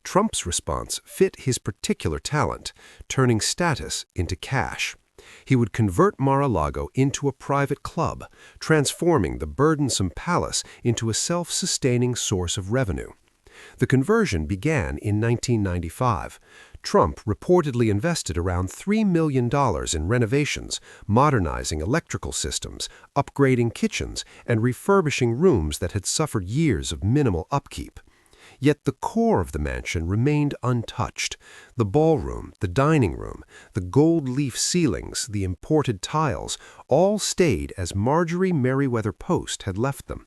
Trump's response fit his particular talent, turning status into cash. He would convert Mar-a-Lago into a private club, transforming the burdensome palace into a self-sustaining source of revenue. The conversion began in 1995. Trump reportedly invested around $3 million in renovations, modernizing electrical systems, upgrading kitchens, and refurbishing rooms that had suffered years of minimal upkeep. Yet the core of the mansion remained untouched. The ballroom, the dining room, the gold leaf ceilings, the imported tiles, all stayed as Marjorie Merriweather Post had left them.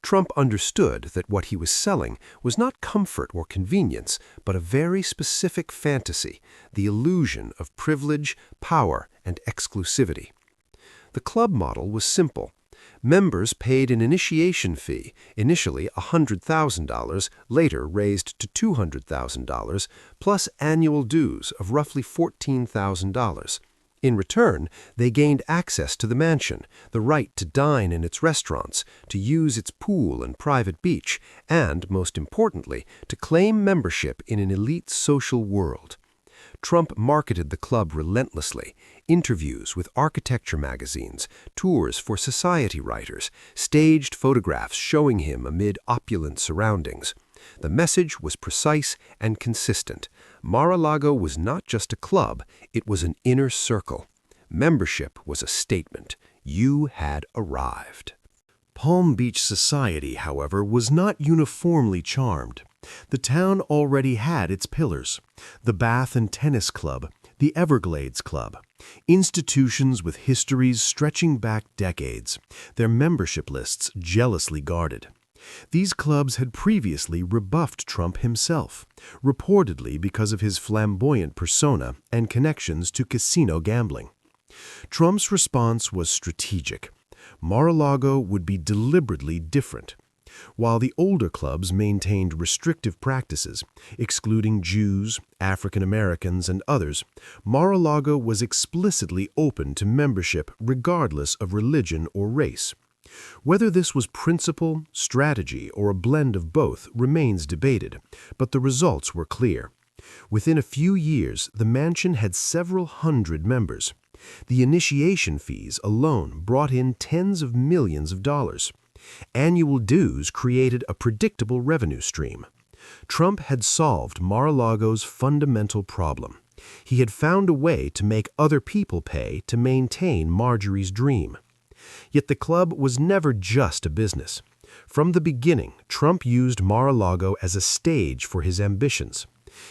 Trump understood that what he was selling was not comfort or convenience, but a very specific fantasy, the illusion of privilege, power, and exclusivity. The club model was simple. Members paid an initiation fee, initially $100,000, later raised to $200,000, plus annual dues of roughly $14,000. In return, they gained access to the mansion, the right to dine in its restaurants, to use its pool and private beach, and, most importantly, to claim membership in an elite social world. Trump marketed the club relentlessly: interviews with architecture magazines, tours for society writers, staged photographs showing him amid opulent surroundings. The message was precise and consistent. Mar-a-Lago was not just a club, it was an inner circle. Membership was a statement. You had arrived. Palm Beach society, however, was not uniformly charmed. The town already had its pillars: the Bath and Tennis Club, the Everglades Club, institutions with histories stretching back decades, their membership lists jealously guarded. These clubs had previously rebuffed Trump himself, reportedly because of his flamboyant persona and connections to casino gambling. Trump's response was strategic. Mar-a-Lago would be deliberately different. While the older clubs maintained restrictive practices, excluding Jews, African Americans, and others, Mar-a-Lago was explicitly open to membership regardless of religion or race. Whether this was principle, strategy, or a blend of both remains debated, but the results were clear. Within a few years, the mansion had several hundred members. The initiation fees alone brought in tens of millions of dollars. Annual dues created a predictable revenue stream. Trump had solved Mar-a-Lago's fundamental problem. He had found a way to make other people pay to maintain Marjorie's dream. Yet the club was never just a business. From the beginning, Trump used Mar-a-Lago as a stage for his ambitions.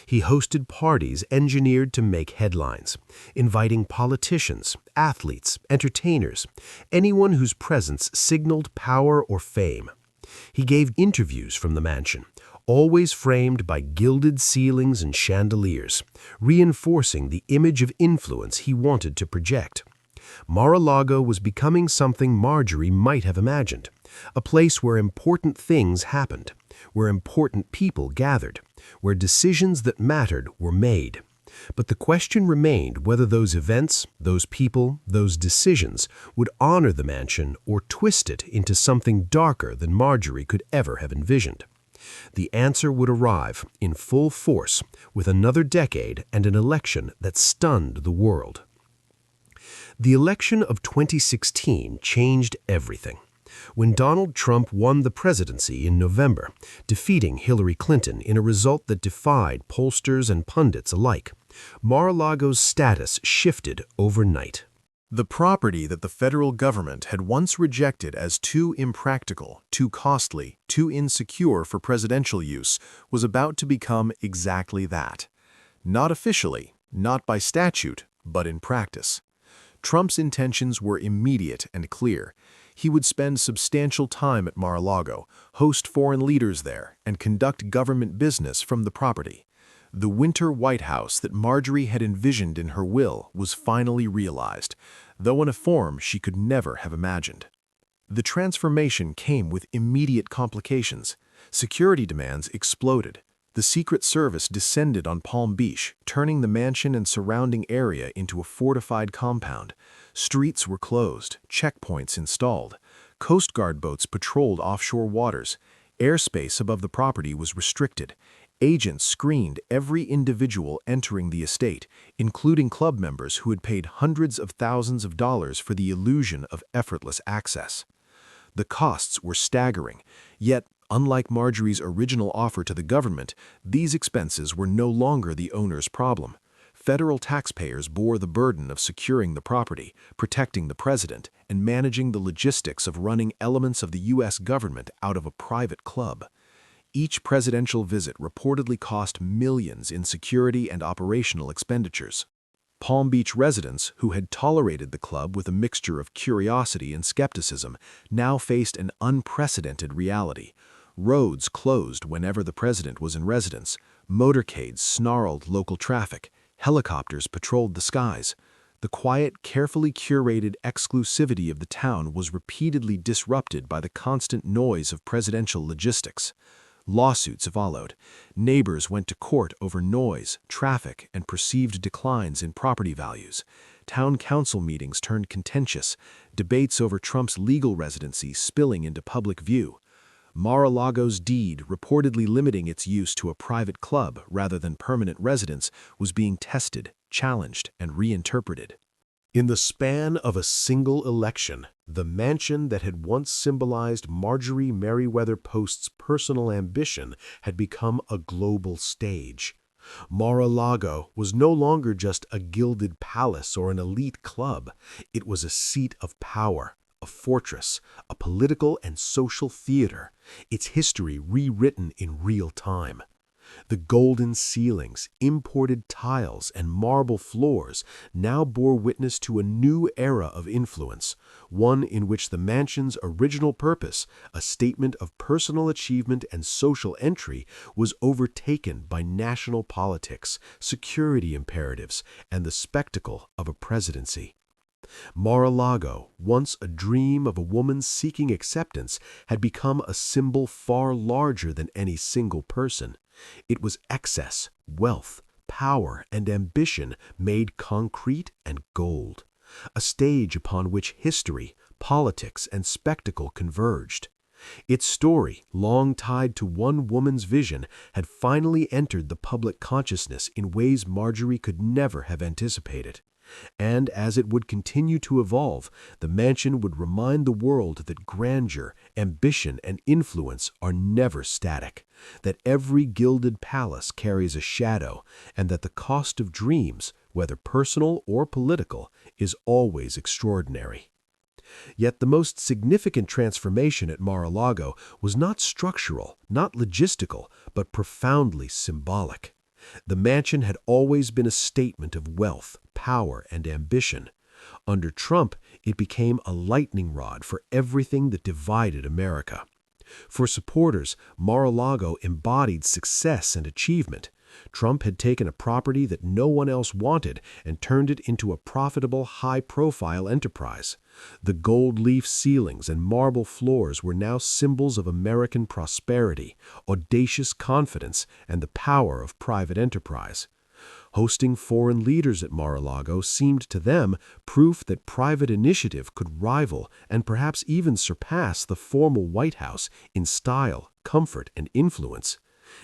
He hosted parties engineered to make headlines, inviting politicians, athletes, entertainers, anyone whose presence signaled power or fame. He gave interviews from the mansion, always framed by gilded ceilings and chandeliers, reinforcing the image of influence he wanted to project. Mar-a-Lago was becoming something Marjorie might have imagined, a place where important things happened, where important people gathered, where decisions that mattered were made. But the question remained whether those events, those people, those decisions would honor the mansion or twist it into something darker than Marjorie could ever have envisioned. The answer would arrive in full force with another decade and an election that stunned the world. The election of 2016 changed everything. When Donald Trump won the presidency in November, defeating Hillary Clinton in a result that defied pollsters and pundits alike, Mar-a-Lago's status shifted overnight. The property that the federal government had once rejected as too impractical, too costly, too insecure for presidential use was about to become exactly that. Not officially, not by statute, but in practice. Trump's intentions were immediate and clear. He would spend substantial time at Mar-a-Lago, host foreign leaders there, and conduct government business from the property. The winter White House that Marjorie had envisioned in her will was finally realized, though in a form she could never have imagined. The transformation came with immediate complications. Security demands exploded. The Secret Service descended on Palm Beach, turning the mansion and surrounding area into a fortified compound. Streets were closed, checkpoints installed. Coast Guard boats patrolled offshore waters. Airspace above the property was restricted. Agents screened every individual entering the estate, including club members who had paid hundreds of thousands of dollars for the illusion of effortless access. The costs were staggering, yet, unlike Marjorie's original offer to the government, these expenses were no longer the owner's problem. Federal taxpayers bore the burden of securing the property, protecting the president, and managing the logistics of running elements of the U.S. government out of a private club. Each presidential visit reportedly cost millions in security and operational expenditures. Palm Beach residents, who had tolerated the club with a mixture of curiosity and skepticism, now faced an unprecedented reality. Roads closed whenever the president was in residence. Motorcades snarled local traffic. Helicopters patrolled the skies. The quiet, carefully curated exclusivity of the town was repeatedly disrupted by the constant noise of presidential logistics. Lawsuits followed. Neighbors went to court over noise, traffic, and perceived declines in property values. Town council meetings turned contentious, debates over Trump's legal residency spilling into public view. Mar-a-Lago's deed, reportedly limiting its use to a private club rather than permanent residence, was being tested, challenged, and reinterpreted. In the span of a single election, the mansion that had once symbolized Marjorie Merriweather Post's personal ambition had become a global stage. Mar-a-Lago was no longer just a gilded palace or an elite club. It was a seat of power, a fortress, a political and social theater, its history rewritten in real time. The golden ceilings, imported tiles, and marble floors now bore witness to a new era of influence, one in which the mansion's original purpose, a statement of personal achievement and social entry, was overtaken by national politics, security imperatives, and the spectacle of a presidency. Mar-a-Lago, once a dream of a woman seeking acceptance, had become a symbol far larger than any single person. It was excess, wealth, power, and ambition made concrete and gold, a stage upon which history, politics, and spectacle converged. Its story, long tied to one woman's vision, had finally entered the public consciousness in ways Marjorie could never have anticipated. And as it would continue to evolve, the mansion would remind the world that grandeur, ambition, and influence are never static, that every gilded palace carries a shadow, and that the cost of dreams, whether personal or political, is always extraordinary. Yet the most significant transformation at Mar-a-Lago was not structural, not logistical, but profoundly symbolic. The mansion had always been a statement of wealth, power, and ambition. Under Trump, it became a lightning rod for everything that divided America. For supporters, Mar-a-Lago embodied success and achievement. Trump had taken a property that no one else wanted and turned it into a profitable, high-profile enterprise. The gold-leaf ceilings and marble floors were now symbols of American prosperity, audacious confidence, and the power of private enterprise. Hosting foreign leaders at Mar-a-Lago seemed to them proof that private initiative could rival and perhaps even surpass the formal White House in style, comfort, and influence.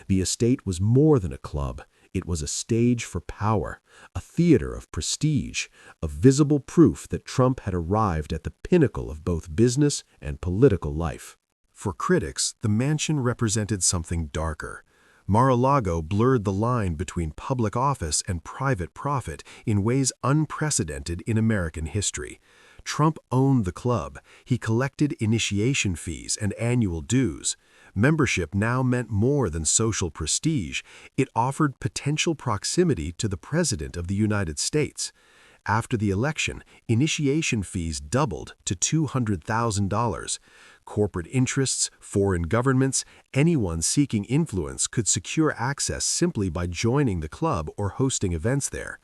The estate was more than a club. It was a stage for power, a theater of prestige, a visible proof that Trump had arrived at the pinnacle of both business and political life. For critics, the mansion represented something darker. Mar-a-Lago blurred the line between public office and private profit in ways unprecedented in American history. Trump owned the club. He collected initiation fees and annual dues. Membership now meant more than social prestige. It offered potential proximity to the President of the United States. After the election, initiation fees doubled to $200,000. Corporate interests, foreign governments, anyone seeking influence could secure access simply by joining the club or hosting events there.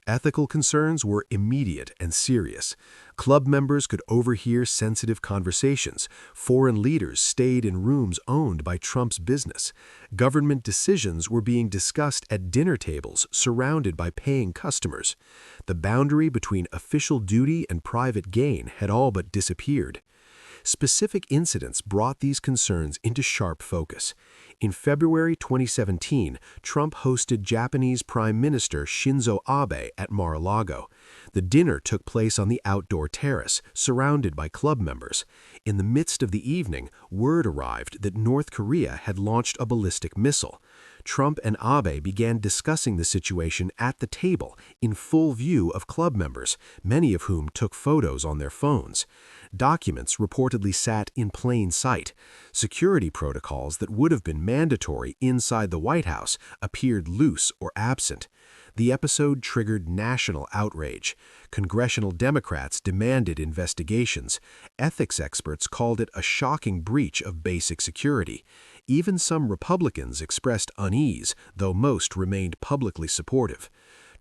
Ethical concerns were immediate and serious. Club members could overhear sensitive conversations. Foreign leaders stayed in rooms owned by Trump's business. Government decisions were being discussed at dinner tables surrounded by paying customers. The boundary between official duty and private gain had all but disappeared. Specific incidents brought these concerns into sharp focus. In February 2017, Trump hosted Japanese Prime Minister Shinzo Abe at Mar-a-Lago. The dinner took place on the outdoor terrace, surrounded by club members. In the midst of the evening, word arrived that North Korea had launched a ballistic missile. Trump and Abe began discussing the situation at the table in full view of club members, many of whom took photos on their phones. Documents reportedly sat in plain sight. Security protocols that would have been mandatory inside the White House appeared loose or absent. The episode triggered national outrage. Congressional Democrats demanded investigations. Ethics experts called it a shocking breach of basic security. Even some Republicans expressed unease, though most remained publicly supportive.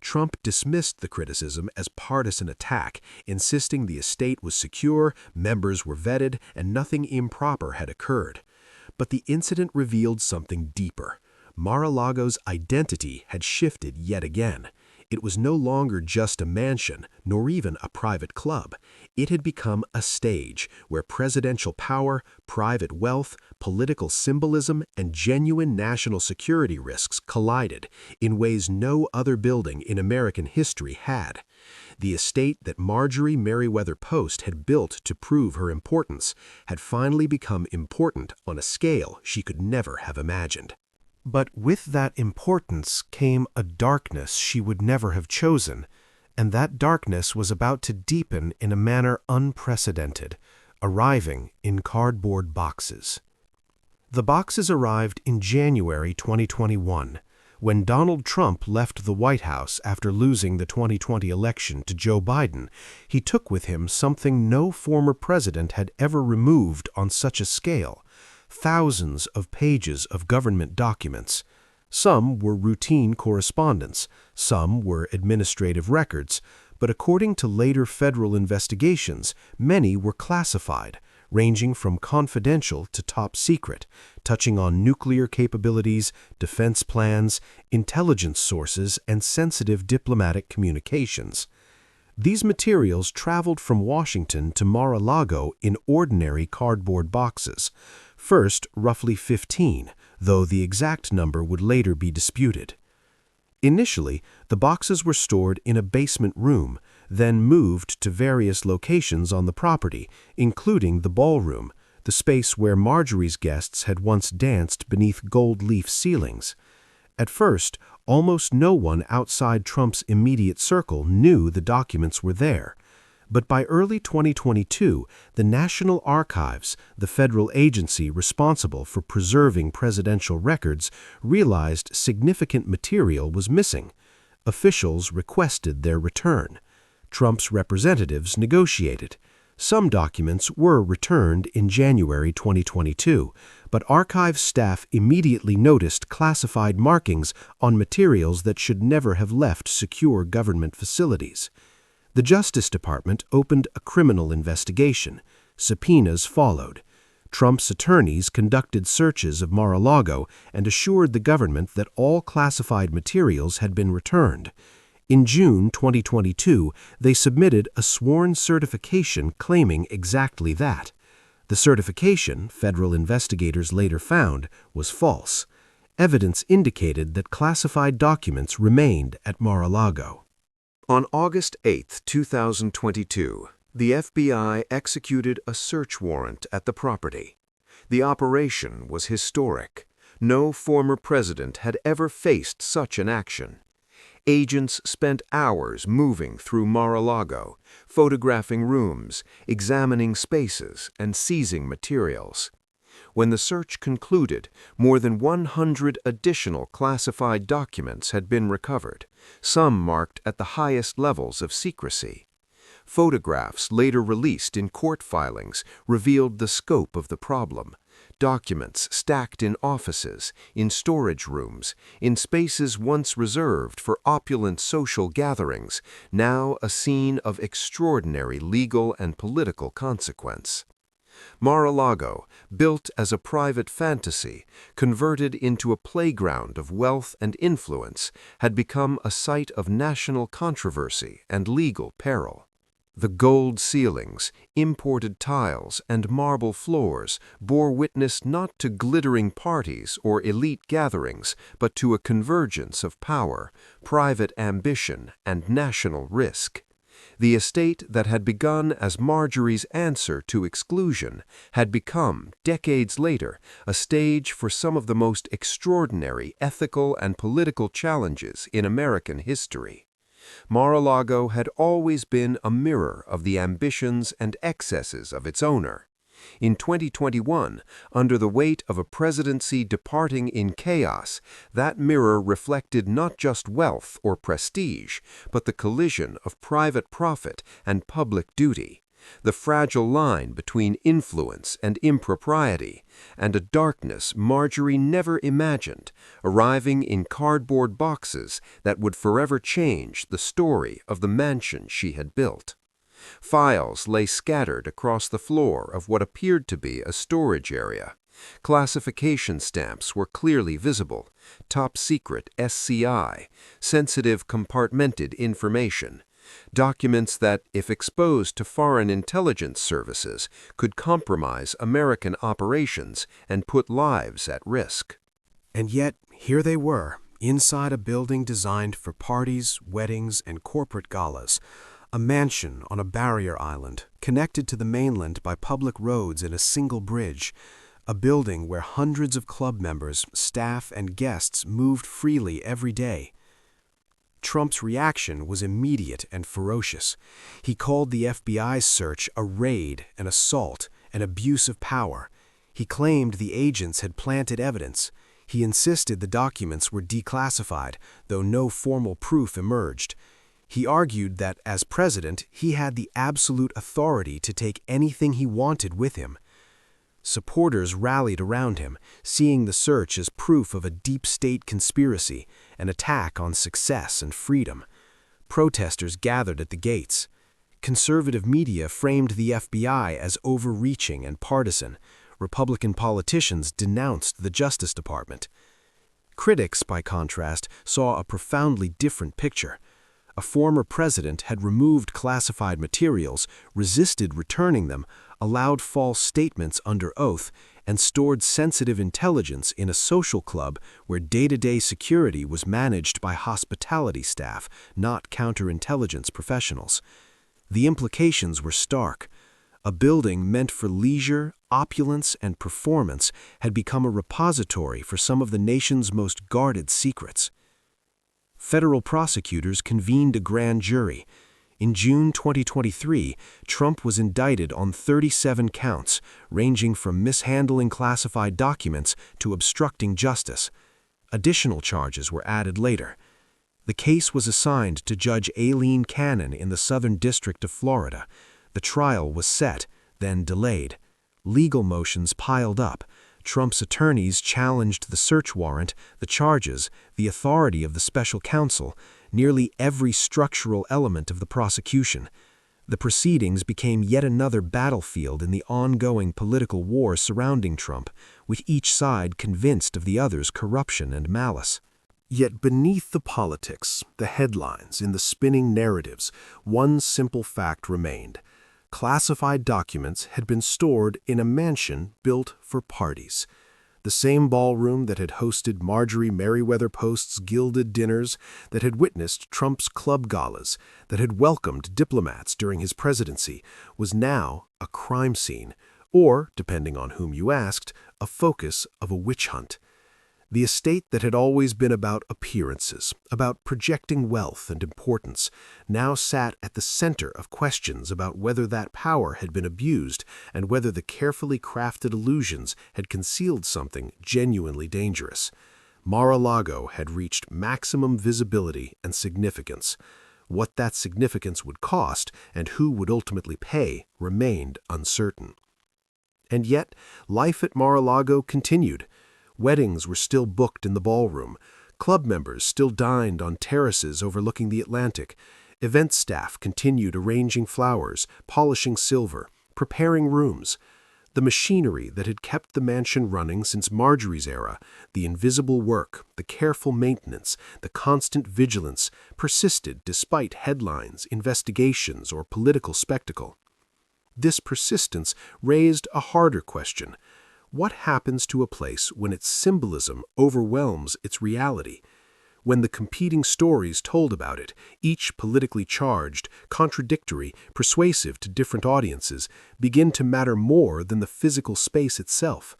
Trump dismissed the criticism as partisan attack, insisting the estate was secure, members were vetted, and nothing improper had occurred. But the incident revealed something deeper. Mar-a-Lago's identity had shifted yet again. It was no longer just a mansion, nor even a private club. It had become a stage where presidential power, private wealth, political symbolism, and genuine national security risks collided in ways no other building in American history had. The estate that Marjorie Merriweather Post had built to prove her importance had finally become important on a scale she could never have imagined. But with that importance came a darkness she would never have chosen, and that darkness was about to deepen in a manner unprecedented, arriving in cardboard boxes. The boxes arrived in January 2021, when Donald Trump left the White House after losing the 2020 election to Joe Biden. He took with him something no former president had ever removed on such a scale: thousands of pages of government documents. Some were routine correspondence, some were administrative records, but according to later federal investigations, many were classified, ranging from confidential to top secret, touching on nuclear capabilities, defense plans, intelligence sources, and sensitive diplomatic communications. These materials traveled from Washington to Mar-a-Lago in ordinary cardboard boxes. First, roughly 15, though the exact number would later be disputed. Initially, the boxes were stored in a basement room, then moved to various locations on the property, including the ballroom, the space where Marjorie's guests had once danced beneath gold-leaf ceilings. At first, almost no one outside Trump's immediate circle knew the documents were there. But by early 2022, the National Archives, the federal agency responsible for preserving presidential records, realized significant material was missing. Officials requested their return. Trump's representatives negotiated. Some documents were returned in January 2022, but archives staff immediately noticed classified markings on materials that should never have left secure government facilities. The Justice Department opened a criminal investigation. Subpoenas followed. Trump's attorneys conducted searches of Mar-a-Lago and assured the government that all classified materials had been returned. In June 2022, they submitted a sworn certification claiming exactly that. The certification, federal investigators later found, was false. Evidence indicated that classified documents remained at Mar-a-Lago. On August 8, 2022, the FBI executed a search warrant at the property. The operation was historic. No former president had ever faced such an action. Agents spent hours moving through Mar-a-Lago, photographing rooms, examining spaces, and seizing materials. When the search concluded, more than 100 additional classified documents had been recovered, some marked at the highest levels of secrecy. Photographs later released in court filings revealed the scope of the problem. Documents stacked in offices, in storage rooms, in spaces once reserved for opulent social gatherings, now a scene of extraordinary legal and political consequence. Mar-a-Lago, built as a private fantasy, converted into a playground of wealth and influence, had become a site of national controversy and legal peril. The gold ceilings, imported tiles, and marble floors bore witness not to glittering parties or elite gatherings, but to a convergence of power, private ambition, and national risk. The estate that had begun as Marjorie's answer to exclusion had become, decades later, a stage for some of the most extraordinary ethical and political challenges in American history. Mar-a-Lago had always been a mirror of the ambitions and excesses of its owner. In 2021, under the weight of a presidency departing in chaos, that mirror reflected not just wealth or prestige, but the collision of private profit and public duty, the fragile line between influence and impropriety, and a darkness Marjorie never imagined, arriving in cardboard boxes that would forever change the story of the mansion she had built. Files lay scattered across the floor of what appeared to be a storage area. Classification stamps were clearly visible: top secret SCI, sensitive compartmented information, documents that, if exposed to foreign intelligence services, could compromise American operations and put lives at risk. And yet, here they were, inside a building designed for parties, weddings, and corporate galas, a mansion on a barrier island, connected to the mainland by public roads and a single bridge, a building where hundreds of club members, staff, and guests moved freely every day. Trump's reaction was immediate and ferocious. He called the FBI's search a raid, an assault, an abuse of power. He claimed the agents had planted evidence. He insisted the documents were declassified, though no formal proof emerged. He argued that, as president, he had the absolute authority to take anything he wanted with him. Supporters rallied around him, seeing the search as proof of a deep state conspiracy, an attack on success and freedom. Protesters gathered at the gates. Conservative media framed the FBI as overreaching and partisan. Republican politicians denounced the Justice Department. Critics, by contrast, saw a profoundly different picture. A former president had removed classified materials, resisted returning them, allowed false statements under oath, and stored sensitive intelligence in a social club where day-to-day security was managed by hospitality staff, not counterintelligence professionals. The implications were stark. A building meant for leisure, opulence, and performance had become a repository for some of the nation's most guarded secrets. Federal prosecutors convened a grand jury. In June 2023, Trump was indicted on 37 counts, ranging from mishandling classified documents to obstructing justice. Additional charges were added later. The case was assigned to Judge Aileen Cannon in the Southern District of Florida. The trial was set, then delayed. Legal motions piled up. Trump's attorneys challenged the search warrant, the charges, the authority of the special counsel, nearly every structural element of the prosecution. The proceedings became yet another battlefield in the ongoing political war surrounding Trump, with each side convinced of the other's corruption and malice. Yet beneath the politics, the headlines, and the spinning narratives, one simple fact remained. Classified documents had been stored in a mansion built for parties. The same ballroom that had hosted Marjorie Merriweather Post's Gilded Dinners, that had witnessed Trump's club galas, that had welcomed diplomats during his presidency, was now a crime scene, or, depending on whom you asked, a focus of a witch hunt. The estate that had always been about appearances, about projecting wealth and importance, now sat at the center of questions about whether that power had been abused and whether the carefully crafted illusions had concealed something genuinely dangerous. Mar-a-Lago had reached maximum visibility and significance. What that significance would cost and who would ultimately pay remained uncertain. And yet, life at Mar-a-Lago continued. Weddings were still booked in the ballroom. Club members still dined on terraces overlooking the Atlantic. Event staff continued arranging flowers, polishing silver, preparing rooms. The machinery that had kept the mansion running since Marjorie's era, the invisible work, the careful maintenance, the constant vigilance, persisted despite headlines, investigations, or political spectacle. This persistence raised a harder question. What happens to a place when its symbolism overwhelms its reality? When the competing stories told about it, each politically charged, contradictory, persuasive to different audiences, begin to matter more than the physical space itself?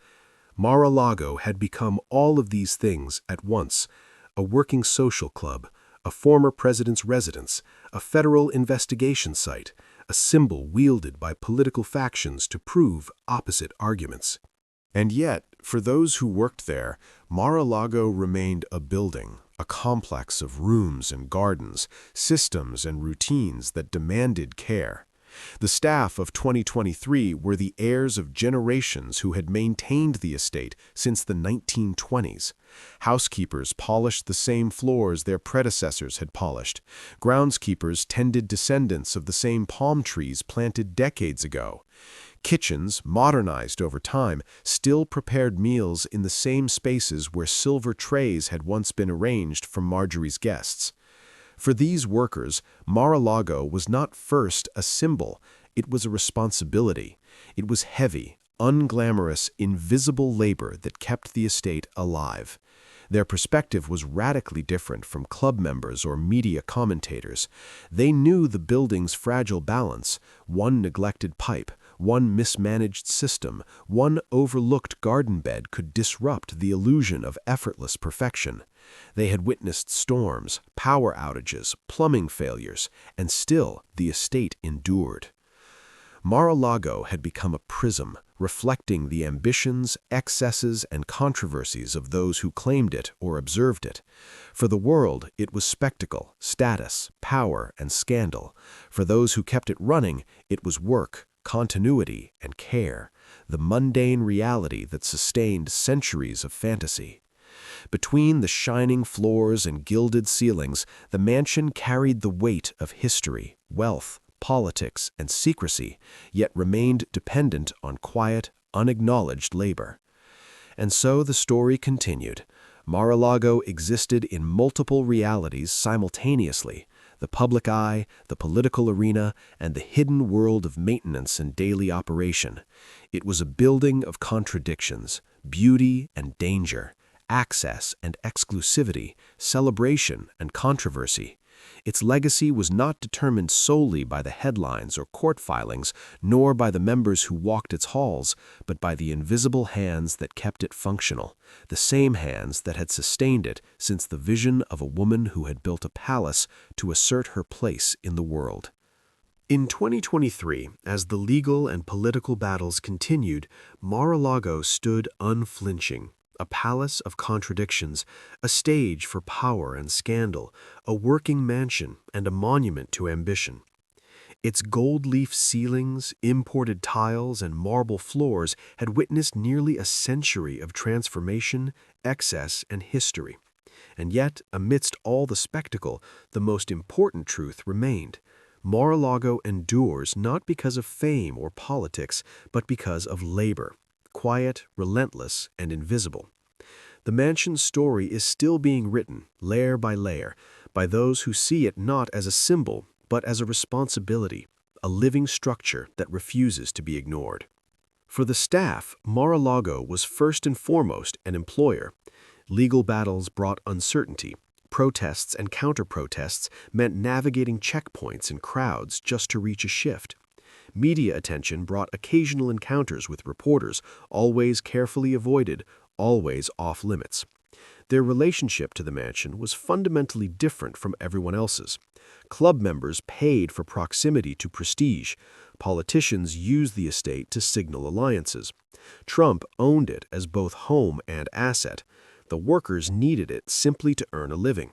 Mar-a-Lago had become all of these things at once: a working social club, a former president's residence, a federal investigation site, a symbol wielded by political factions to prove opposite arguments. And yet, for those who worked there, Mar-a-Lago remained a building, a complex of rooms and gardens, systems and routines that demanded care. The staff of 2023 were the heirs of generations who had maintained the estate since the 1920s. Housekeepers polished the same floors their predecessors had polished. Groundskeepers tended descendants of the same palm trees planted decades ago. Kitchens, modernized over time, still prepared meals in the same spaces where silver trays had once been arranged for Marjorie's guests. For these workers, Mar-a-Lago was not first a symbol, it was a responsibility. It was heavy, unglamorous, invisible labor that kept the estate alive. Their perspective was radically different from club members or media commentators. They knew the building's fragile balance: one neglected pipe, one mismanaged system, one overlooked garden bed could disrupt the illusion of effortless perfection. They had witnessed storms, power outages, plumbing failures, and still the estate endured. Mar-a-Lago had become a prism, reflecting the ambitions, excesses, and controversies of those who claimed it or observed it. For the world, it was spectacle, status, power, and scandal. For those who kept it running, it was work, continuity, and care, the mundane reality that sustained centuries of fantasy. Between the shining floors and gilded ceilings, the mansion carried the weight of history, wealth, politics, and secrecy, yet remained dependent on quiet, unacknowledged labor. And so the story continued. Mar-a-Lago existed in multiple realities simultaneously: the public eye, the political arena, and the hidden world of maintenance and daily operation. It was a building of contradictions, beauty and danger, access and exclusivity, celebration and controversy. Its legacy was not determined solely by the headlines or court filings, nor by the members who walked its halls, but by the invisible hands that kept it functional, the same hands that had sustained it since the vision of a woman who had built a palace to assert her place in the world. In 2023, as the legal and political battles continued, Mar-a-Lago stood unflinching. A palace of contradictions, a stage for power and scandal, a working mansion, and a monument to ambition. Its gold leaf ceilings, imported tiles, and marble floors had witnessed nearly a century of transformation, excess, and history. And yet, amidst all the spectacle, the most important truth remained. Mar-a-Lago endures not because of fame or politics, but because of labor. Quiet, relentless, and invisible. The mansion's story is still being written, layer by layer, by those who see it not as a symbol, but as a responsibility, a living structure that refuses to be ignored. For the staff, Mar-a-Lago was first and foremost an employer. Legal battles brought uncertainty. Protests and counter-protests meant navigating checkpoints and crowds just to reach a shift. Media attention brought occasional encounters with reporters, always carefully avoided, always off-limits. Their relationship to the mansion was fundamentally different from everyone else's. Club members paid for proximity to prestige. Politicians used the estate to signal alliances. Trump owned it as both home and asset. The workers needed it simply to earn a living.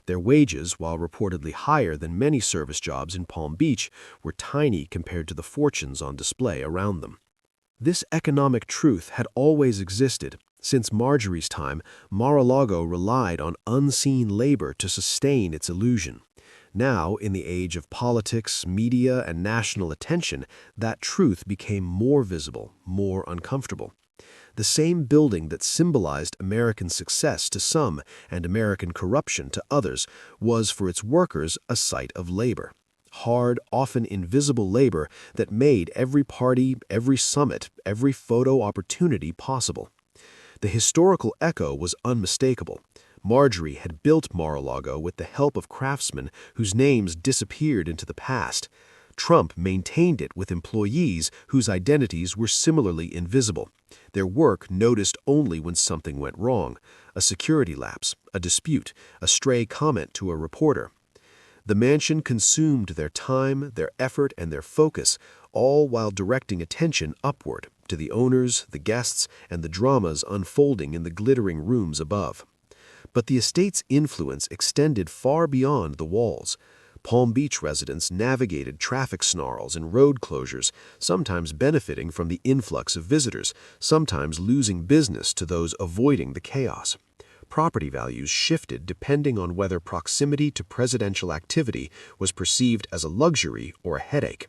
Their wages, while reportedly higher than many service jobs in Palm Beach, were tiny compared to the fortunes on display around them. This economic truth had always existed. Since Marjorie's time, Mar-a-Lago relied on unseen labor to sustain its illusion. Now, in the age of politics, media, and national attention, that truth became more visible, more uncomfortable. The same building that symbolized American success to some and American corruption to others was for its workers a site of labor. Hard, often invisible labor that made every party, every summit, every photo opportunity possible. The historical echo was unmistakable. Marjorie had built Mar-a-Lago with the help of craftsmen whose names disappeared into the past. Trump maintained it with employees whose identities were similarly invisible. Their work noticed only when something went wrong: a security lapse, a dispute, a stray comment to a reporter. The mansion consumed their time, their effort, and their focus, all while directing attention upward to the owners, the guests, and the dramas unfolding in the glittering rooms above. But the estate's influence extended far beyond the walls. Palm Beach residents navigated traffic snarls and road closures, sometimes benefiting from the influx of visitors, sometimes losing business to those avoiding the chaos. property values shifted depending on whether proximity to presidential activity was perceived as a luxury or a headache.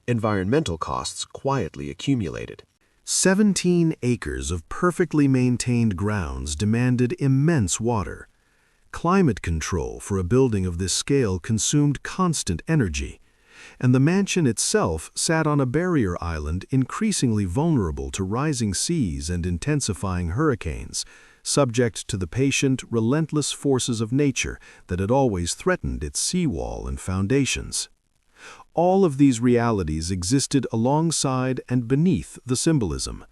Environmental costs quietly accumulated. 17 acres of perfectly maintained grounds demanded immense water. Climate control for a building of this scale consumed constant energy, and the mansion itself sat on a barrier island increasingly vulnerable to rising seas and intensifying hurricanes, subject to the patient, relentless forces of nature that had always threatened its seawall and foundations. All of these realities existed alongside and beneath the symbolism.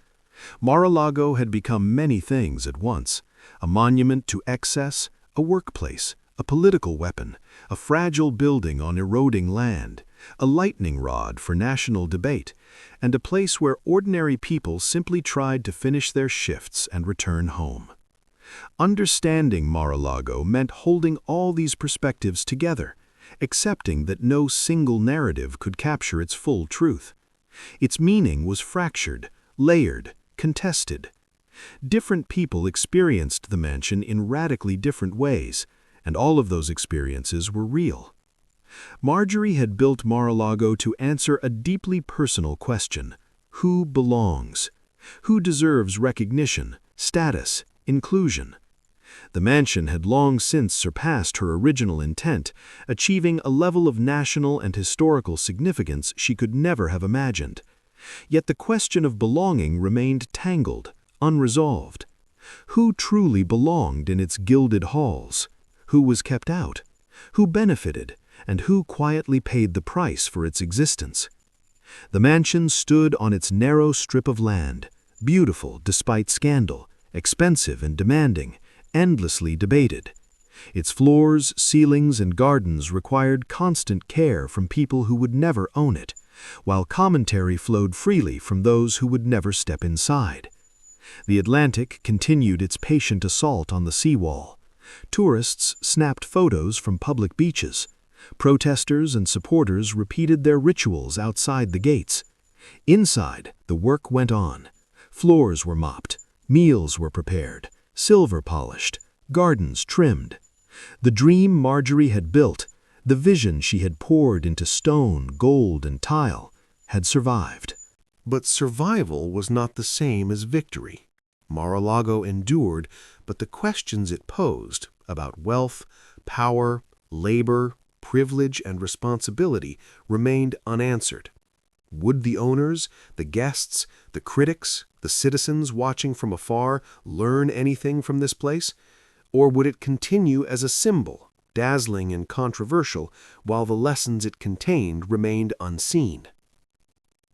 Mar-a-Lago had become many things at once: a monument to excess, a workplace, a political weapon, a fragile building on eroding land, a lightning rod for national debate, and a place where ordinary people simply tried to finish their shifts and return home. Understanding Mar-a-Lago meant holding all these perspectives together, accepting that no single narrative could capture its full truth. Its meaning was fractured, layered, contested. Different people experienced the mansion in radically different ways, and all of those experiences were real. Marjorie had built Mar-a-Lago to answer a deeply personal question: who belongs? Who deserves recognition, status, inclusion? The mansion had long since surpassed her original intent, achieving a level of national and historical significance she could never have imagined. Yet the question of belonging remained tangled, unresolved. Who truly belonged in its gilded halls? Who was kept out? Who benefited? And who quietly paid the price for its existence? The mansion stood on its narrow strip of land, beautiful despite scandal, expensive and demanding, endlessly debated. Its floors, ceilings, and gardens required constant care from people who would never own it, while commentary flowed freely from those who would never step inside. The Atlantic continued its patient assault on the seawall. Tourists snapped photos from public beaches. Protesters and supporters repeated their rituals outside the gates. Inside, the work went on. Floors were mopped, meals were prepared, silver polished, gardens trimmed. The dream Marjorie had built, the vision she had poured into stone, gold, and tile, had survived. But survival was not the same as victory. Mar-a-Lago endured, but the questions it posed about wealth, power, labor, privilege, and responsibility remained unanswered. Would the owners, the guests, the critics, the citizens watching from afar learn anything from this place? Or would it continue as a symbol, dazzling and controversial, while the lessons it contained remained unseen?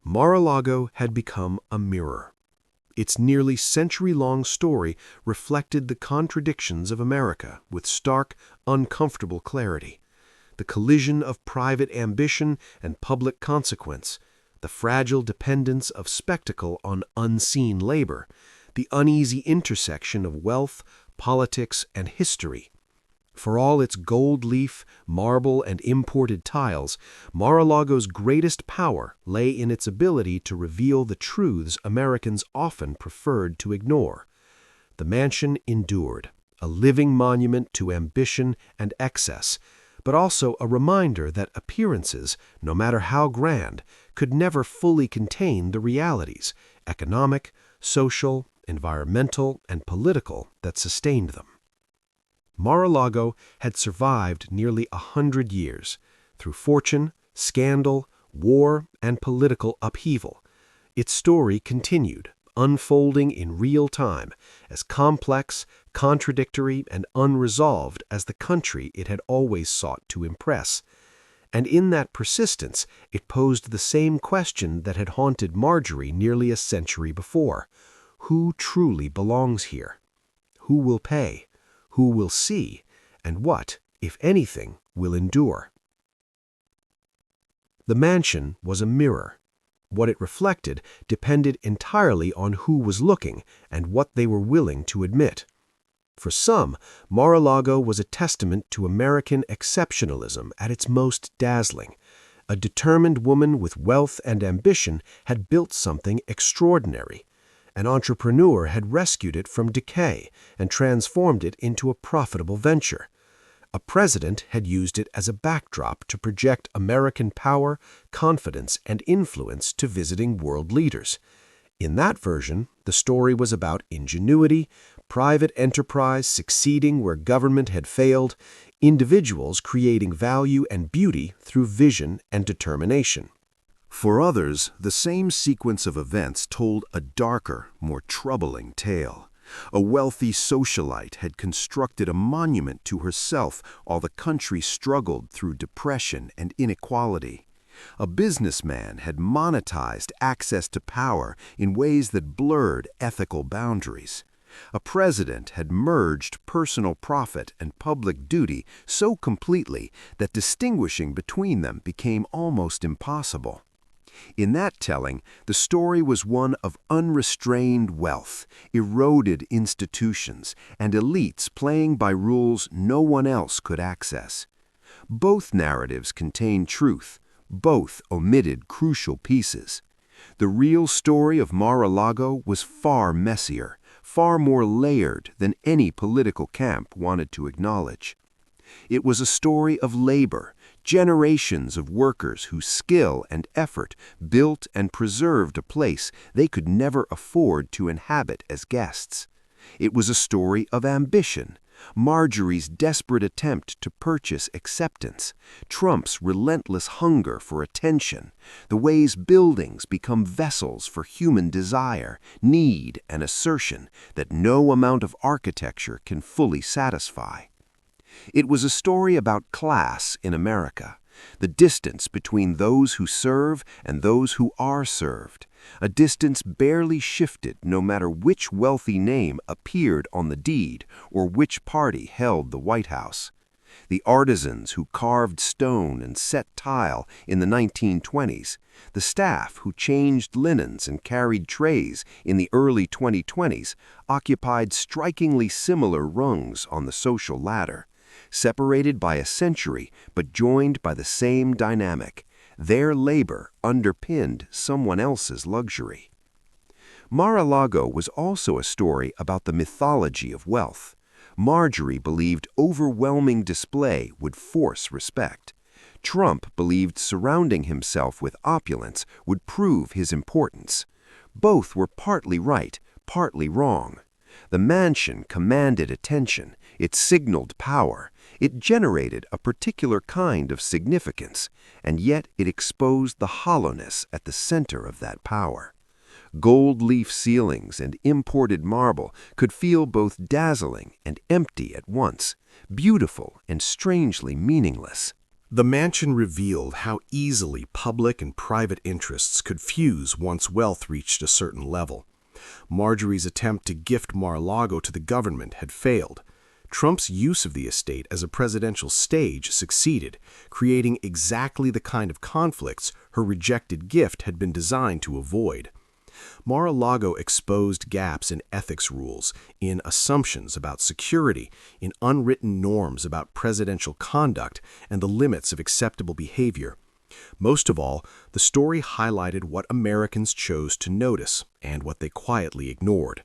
Mar-a-Lago had become a mirror. Its nearly century-long story reflected the contradictions of America with stark, uncomfortable clarity. The collision of private ambition and public consequence, the fragile dependence of spectacle on unseen labor, the uneasy intersection of wealth, politics, and history. For all its gold leaf, marble, and imported tiles, Mar-a-Lago's greatest power lay in its ability to reveal the truths Americans often preferred to ignore. The mansion endured, a living monument to ambition and excess, but also a reminder that appearances, no matter how grand, could never fully contain the realities, economic, social, environmental, and political, that sustained them. Mar-a-Lago had survived nearly 100 years, through fortune, scandal, war, and political upheaval. Its story continued, unfolding in real time, as complex, contradictory, and unresolved as the country it had always sought to impress. And in that persistence, it posed the same question that had haunted Marjorie nearly a century before. Who truly belongs here? Who will pay? Who will see? And what, if anything, will endure? The mansion was a mirror. What it reflected depended entirely on who was looking and what they were willing to admit. For some, Mar-a-Lago was a testament to American exceptionalism at its most dazzling. A determined woman with wealth and ambition had built something extraordinary. An entrepreneur had rescued it from decay and transformed it into a profitable venture. A president had used it as a backdrop to project American power, confidence, and influence to visiting world leaders. In that version, the story was about ingenuity, private enterprise succeeding where government had failed, individuals creating value and beauty through vision and determination. For others, the same sequence of events told a darker, more troubling tale. A wealthy socialite had constructed a monument to herself while the country struggled through depression and inequality. A businessman had monetized access to power in ways that blurred ethical boundaries. A president had merged personal profit and public duty so completely that distinguishing between them became almost impossible. In that telling, the story was one of unrestrained wealth, eroded institutions, and elites playing by rules no one else could access. Both narratives contained truth. Both omitted crucial pieces. The real story of Mar-a-Lago was far messier, far more layered than any political camp wanted to acknowledge. It was a story of labor, generations of workers whose skill and effort built and preserved a place they could never afford to inhabit as guests. It was a story of ambition, Marjorie's desperate attempt to purchase acceptance, Trump's relentless hunger for attention, the ways buildings become vessels for human desire, need, and assertion that no amount of architecture can fully satisfy. It was a story about class in America, the distance between those who serve and those who are served, a distance barely shifted no matter which wealthy name appeared on the deed or which party held the White House. The artisans who carved stone and set tile in the 1920s, the staff who changed linens and carried trays in the early 2020s occupied strikingly similar rungs on the social ladder. Separated by a century, but joined by the same dynamic. Their labor underpinned someone else's luxury. Mar-a-Lago was also a story about the mythology of wealth. Marjorie believed overwhelming display would force respect. Trump believed surrounding himself with opulence would prove his importance. Both were partly right, partly wrong. The mansion commanded attention. It signaled power. It generated a particular kind of significance, and yet it exposed the hollowness at the center of that power. Gold leaf ceilings and imported marble could feel both dazzling and empty at once, beautiful and strangely meaningless. The mansion revealed how easily public and private interests could fuse once wealth reached a certain level. Marjorie's attempt to gift Mar-a-Lago to the government had failed. Trump's use of the estate as a presidential stage succeeded, creating exactly the kind of conflicts her rejected gift had been designed to avoid. Mar-a-Lago exposed gaps in ethics rules, in assumptions about security, in unwritten norms about presidential conduct, and the limits of acceptable behavior. Most of all, the story highlighted what Americans chose to notice and what they quietly ignored.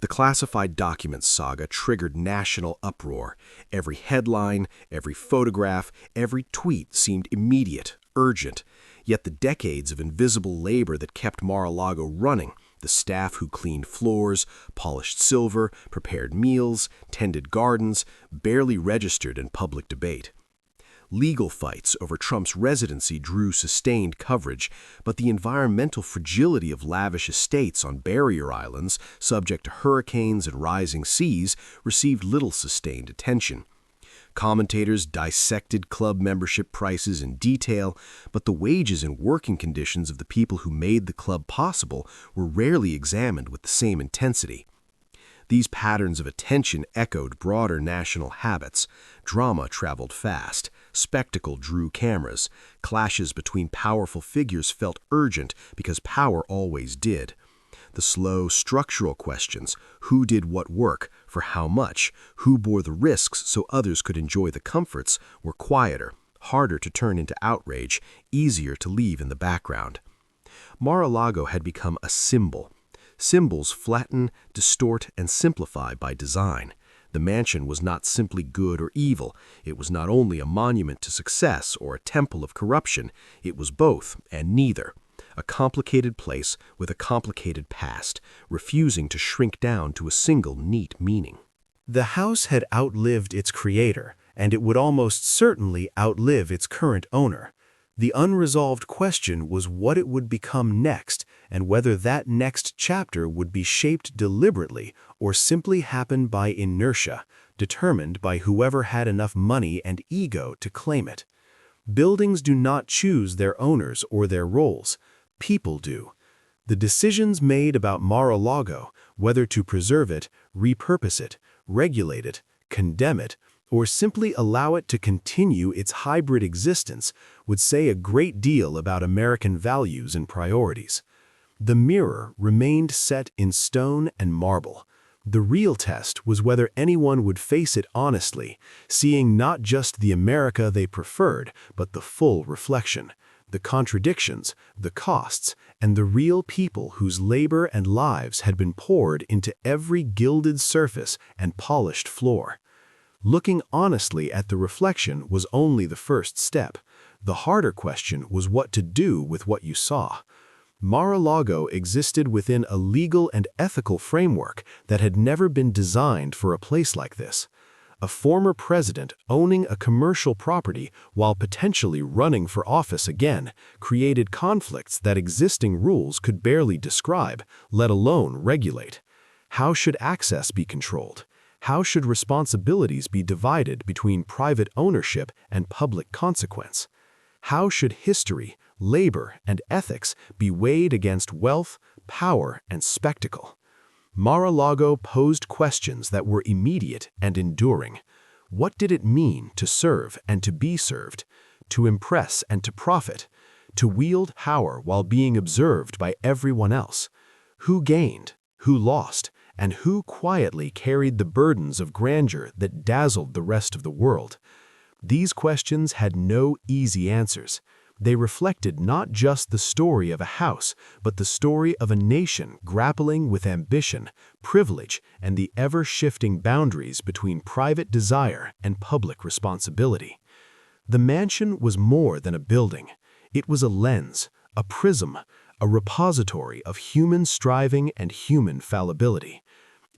The classified documents saga triggered national uproar. Every headline, every photograph, every tweet seemed immediate, urgent. Yet the decades of invisible labor that kept Mar-a-Lago running, the staff who cleaned floors, polished silver, prepared meals, tended gardens, barely registered in public debate. Legal fights over Trump's residency drew sustained coverage, but the environmental fragility of lavish estates on barrier islands, subject to hurricanes and rising seas, received little sustained attention. Commentators dissected club membership prices in detail, but the wages and working conditions of the people who made the club possible were rarely examined with the same intensity. These patterns of attention echoed broader national habits. Drama traveled fast. Spectacle drew cameras. Clashes between powerful figures felt urgent because power always did. The slow, structural questions, who did what work, for how much, who bore the risks so others could enjoy the comforts, were quieter, harder to turn into outrage, easier to leave in the background. Mar-a-Lago had become a symbol Symbols flatten, distort, and simplify by design. The mansion was not simply good or evil. It was not only a monument to success or a temple of corruption. It was both and neither. A complicated place with a complicated past, refusing to shrink down to a single neat meaning. The house had outlived its creator, and it would almost certainly outlive its current owner. The unresolved question was what it would become next, and whether that next chapter would be shaped deliberately or simply happen by inertia, determined by whoever had enough money and ego to claim it. Buildings do not choose their owners or their roles. People do. The decisions made about Mar-a-Lago, whether to preserve it, repurpose it, regulate it, condemn it, or simply allow it to continue its hybrid existence, would say a great deal about American values and priorities. The mirror remained set in stone and marble. The real test was whether anyone would face it honestly, seeing not just the America they preferred, but the full reflection, the contradictions, the costs, and the real people whose labor and lives had been poured into every gilded surface and polished floor. Looking honestly at the reflection was only the first step. The harder question was what to do with what you saw. Mar-a-Lago existed within a legal and ethical framework that had never been designed for a place like this. A former president owning a commercial property while potentially running for office again created conflicts that existing rules could barely describe, let alone regulate. How should access be controlled? How should responsibilities be divided between private ownership and public consequence? How should history, labor, and ethics be weighed against wealth, power, and spectacle? Mar-a-Lago posed questions that were immediate and enduring. What did it mean to serve and to be served? To impress and to profit? To wield power while being observed by everyone else? Who gained? Who lost? And who quietly carried the burdens of grandeur that dazzled the rest of the world? These questions had no easy answers. They reflected not just the story of a house, but the story of a nation grappling with ambition, privilege, and the ever-shifting boundaries between private desire and public responsibility. The mansion was more than a building. It was a lens, a prism, a repository of human striving and human fallibility.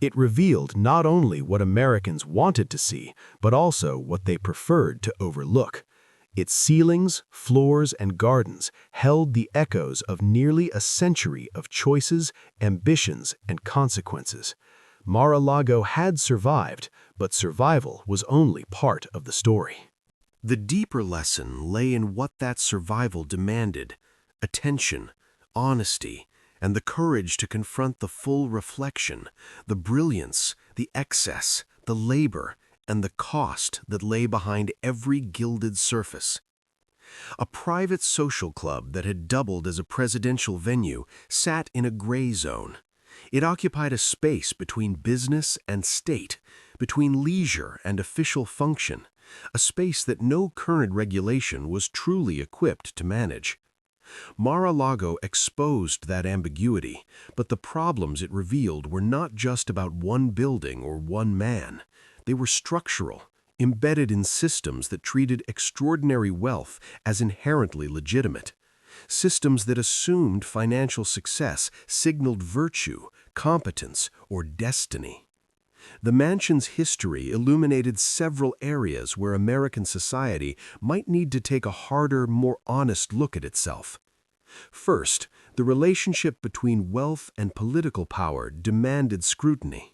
It revealed not only what Americans wanted to see, but also what they preferred to overlook. Its ceilings, floors, and gardens held the echoes of nearly a century of choices, ambitions, and consequences. Mar-a-Lago had survived, but survival was only part of the story. The deeper lesson lay in what that survival demanded: attention, honesty, and the courage to confront the full reflection, the brilliance, the excess, the labor, and the cost that lay behind every gilded surface. A private social club that had doubled as a presidential venue sat in a gray zone. It occupied a space between business and state, between leisure and official function, a space that no current regulation was truly equipped to manage. Mar-a-Lago exposed that ambiguity, but the problems it revealed were not just about one building or one man. They were structural, embedded in systems that treated extraordinary wealth as inherently legitimate. Systems that assumed financial success signaled virtue, competence, or destiny. The mansion's history illuminated several areas where American society might need to take a harder, more honest look at itself. First, the relationship between wealth and political power demanded scrutiny.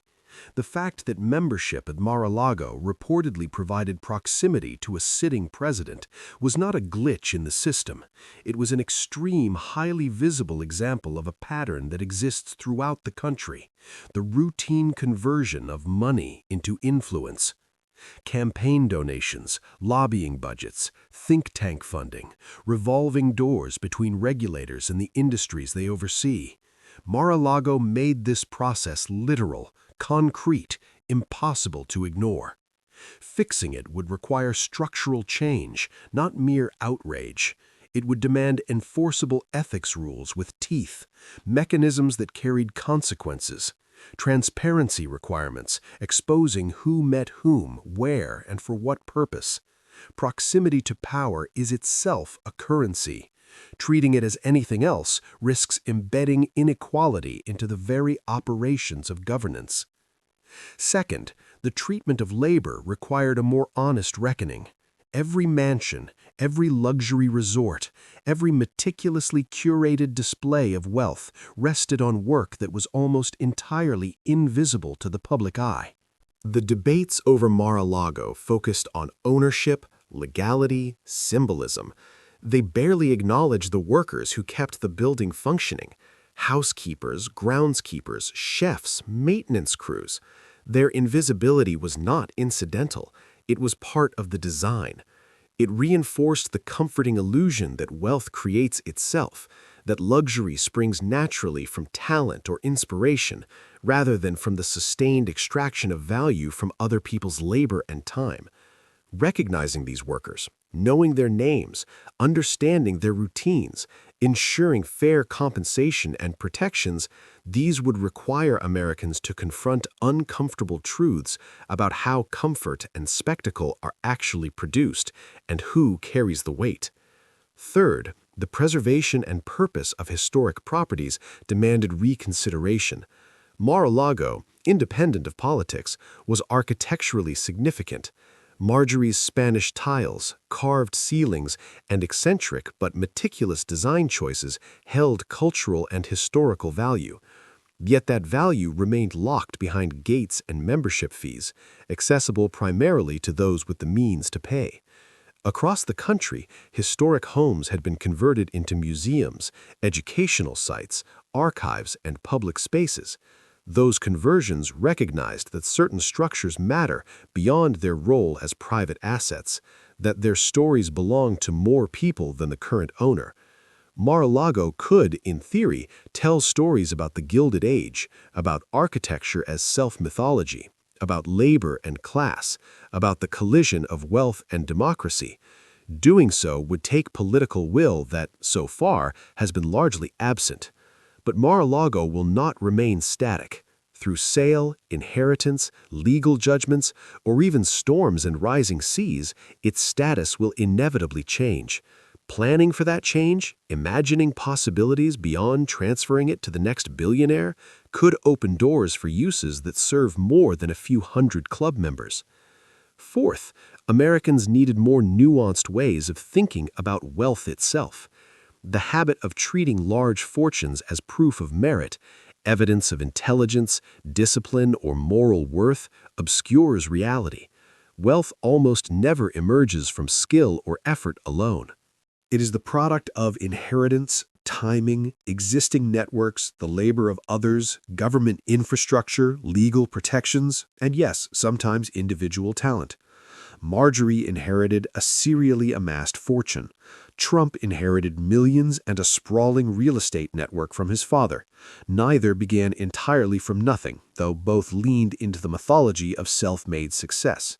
The fact that membership at Mar-a-Lago reportedly provided proximity to a sitting president was not a glitch in the system. It was an extreme, highly visible example of a pattern that exists throughout the country: the routine conversion of money into influence. Campaign donations, lobbying budgets, think tank funding, revolving doors between regulators and the industries they oversee. Mar-a-Lago made this process literal, concrete, impossible to ignore. Fixing it would require structural change, not mere outrage. It would demand enforceable ethics rules with teeth, mechanisms that carried consequences, transparency requirements exposing who met whom, where, and for what purpose. Proximity to power is itself a currency. Treating it as anything else risks embedding inequality into the very operations of governance. Second, the treatment of labor required a more honest reckoning. Every mansion, every luxury resort, every meticulously curated display of wealth rested on work that was almost entirely invisible to the public eye. The debates over Mar-a-Lago focused on ownership, legality, symbolism. They barely acknowledged the workers who kept the building functioning: housekeepers, groundskeepers, chefs, maintenance crews. Their invisibility was not incidental. It was part of the design. It reinforced the comforting illusion that wealth creates itself, that luxury springs naturally from talent or inspiration, rather than from the sustained extraction of value from other people's labor and time. Recognizing these workers, knowing their names, understanding their routines, ensuring fair compensation and protections, these would require Americans to confront uncomfortable truths about how comfort and spectacle are actually produced and who carries the weight. Third, the preservation and purpose of historic properties demanded reconsideration. Mar-a-Lago, independent of politics, was architecturally significant. Marjorie's Spanish tiles, carved ceilings, and eccentric but meticulous design choices held cultural and historical value. Yet that value remained locked behind gates and membership fees, accessible primarily to those with the means to pay. Across the country, historic homes had been converted into museums, educational sites, archives, and public spaces. Those conversions recognized that certain structures matter beyond their role as private assets, that their stories belong to more people than the current owner. Mar-a-Lago could, in theory, tell stories about the Gilded Age, about architecture as self-mythology, about labor and class, about the collision of wealth and democracy. Doing so would take political will that, so far, has been largely absent. But Mar-a-Lago will not remain static. Through sale, inheritance, legal judgments, or even storms and rising seas, its status will inevitably change. Planning for that change, imagining possibilities beyond transferring it to the next billionaire, could open doors for uses that serve more than a few hundred club members. Fourth, Americans needed more nuanced ways of thinking about wealth itself. The habit of treating large fortunes as proof of merit, evidence of intelligence, discipline, or moral worth, obscures reality. Wealth almost never emerges from skill or effort alone. It is the product of inheritance, timing, existing networks, the labor of others, government infrastructure, legal protections, and yes, sometimes individual talent. Marjorie inherited a serially amassed fortune. Trump inherited millions and a sprawling real estate network from his father. Neither began entirely from nothing, though both leaned into the mythology of self-made success.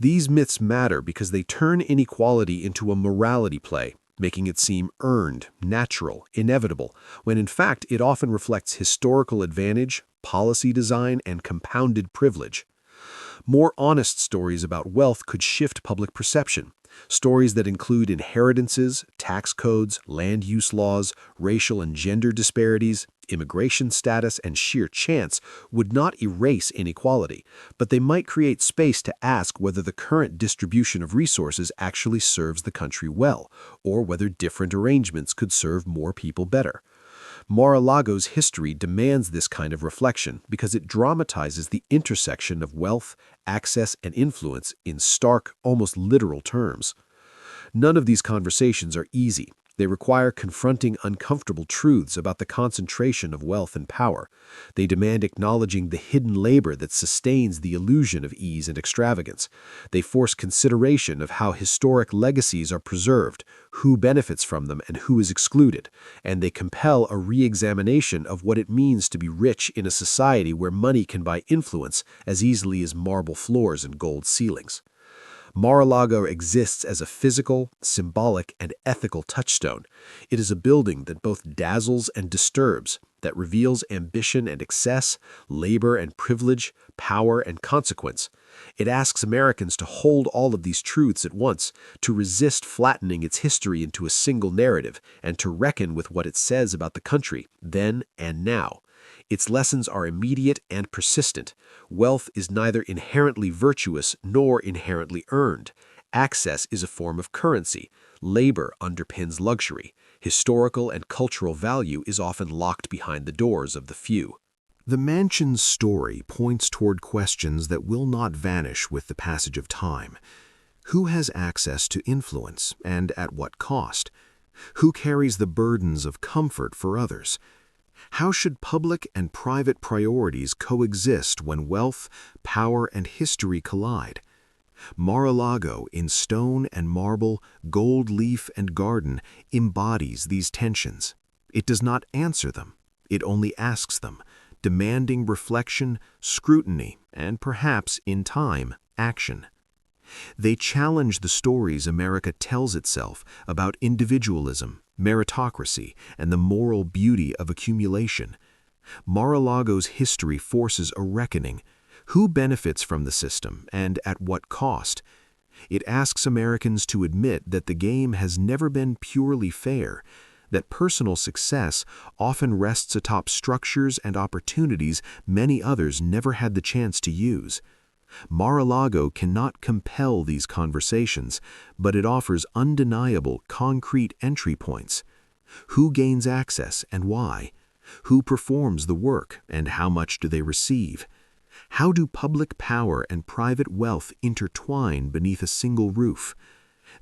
These myths matter because they turn inequality into a morality play, making it seem earned, natural, inevitable, when in fact it often reflects historical advantage, policy design, and compounded privilege. More honest stories about wealth could shift public perception. Stories that include inheritances, tax codes, land use laws, racial and gender disparities, immigration status, and sheer chance would not erase inequality, but they might create space to ask whether the current distribution of resources actually serves the country well, or whether different arrangements could serve more people better. Mar-a-Lago's history demands this kind of reflection because it dramatizes the intersection of wealth, access, and influence in stark, almost literal terms. None of these conversations are easy. They require confronting uncomfortable truths about the concentration of wealth and power. They demand acknowledging the hidden labor that sustains the illusion of ease and extravagance. They force consideration of how historic legacies are preserved, who benefits from them, and who is excluded. And they compel a re-examination of what it means to be rich in a society where money can buy influence as easily as marble floors and gold ceilings. Mar-a-Lago exists as a physical, symbolic, and ethical touchstone. It is a building that both dazzles and disturbs, that reveals ambition and excess, labor and privilege, power and consequence. It asks Americans to hold all of these truths at once, to resist flattening its history into a single narrative, and to reckon with what it says about the country, then and now. Its lessons are immediate and persistent. Wealth is neither inherently virtuous nor inherently earned. Access is a form of currency. Labor underpins luxury. Historical and cultural value is often locked behind the doors of the few. The mansion's story points toward questions that will not vanish with the passage of time. Who has access to influence, and at what cost? Who carries the burdens of comfort for others? How should public and private priorities coexist when wealth, power, and history collide? Mar-a-Lago, in stone and marble, gold leaf and garden, embodies these tensions. It does not answer them. It only asks them, demanding reflection, scrutiny, and perhaps, in time, action. They challenge the stories America tells itself about individualism, meritocracy, and the moral beauty of accumulation. Mar-a-Lago's history forces a reckoning. Who benefits from the system, and at what cost? It asks Americans to admit that the game has never been purely fair, that personal success often rests atop structures and opportunities many others never had the chance to use. Mar-a-Lago cannot compel these conversations, but it offers undeniable, concrete entry points. Who gains access and why? Who performs the work, and how much do they receive? How do public power and private wealth intertwine beneath a single roof?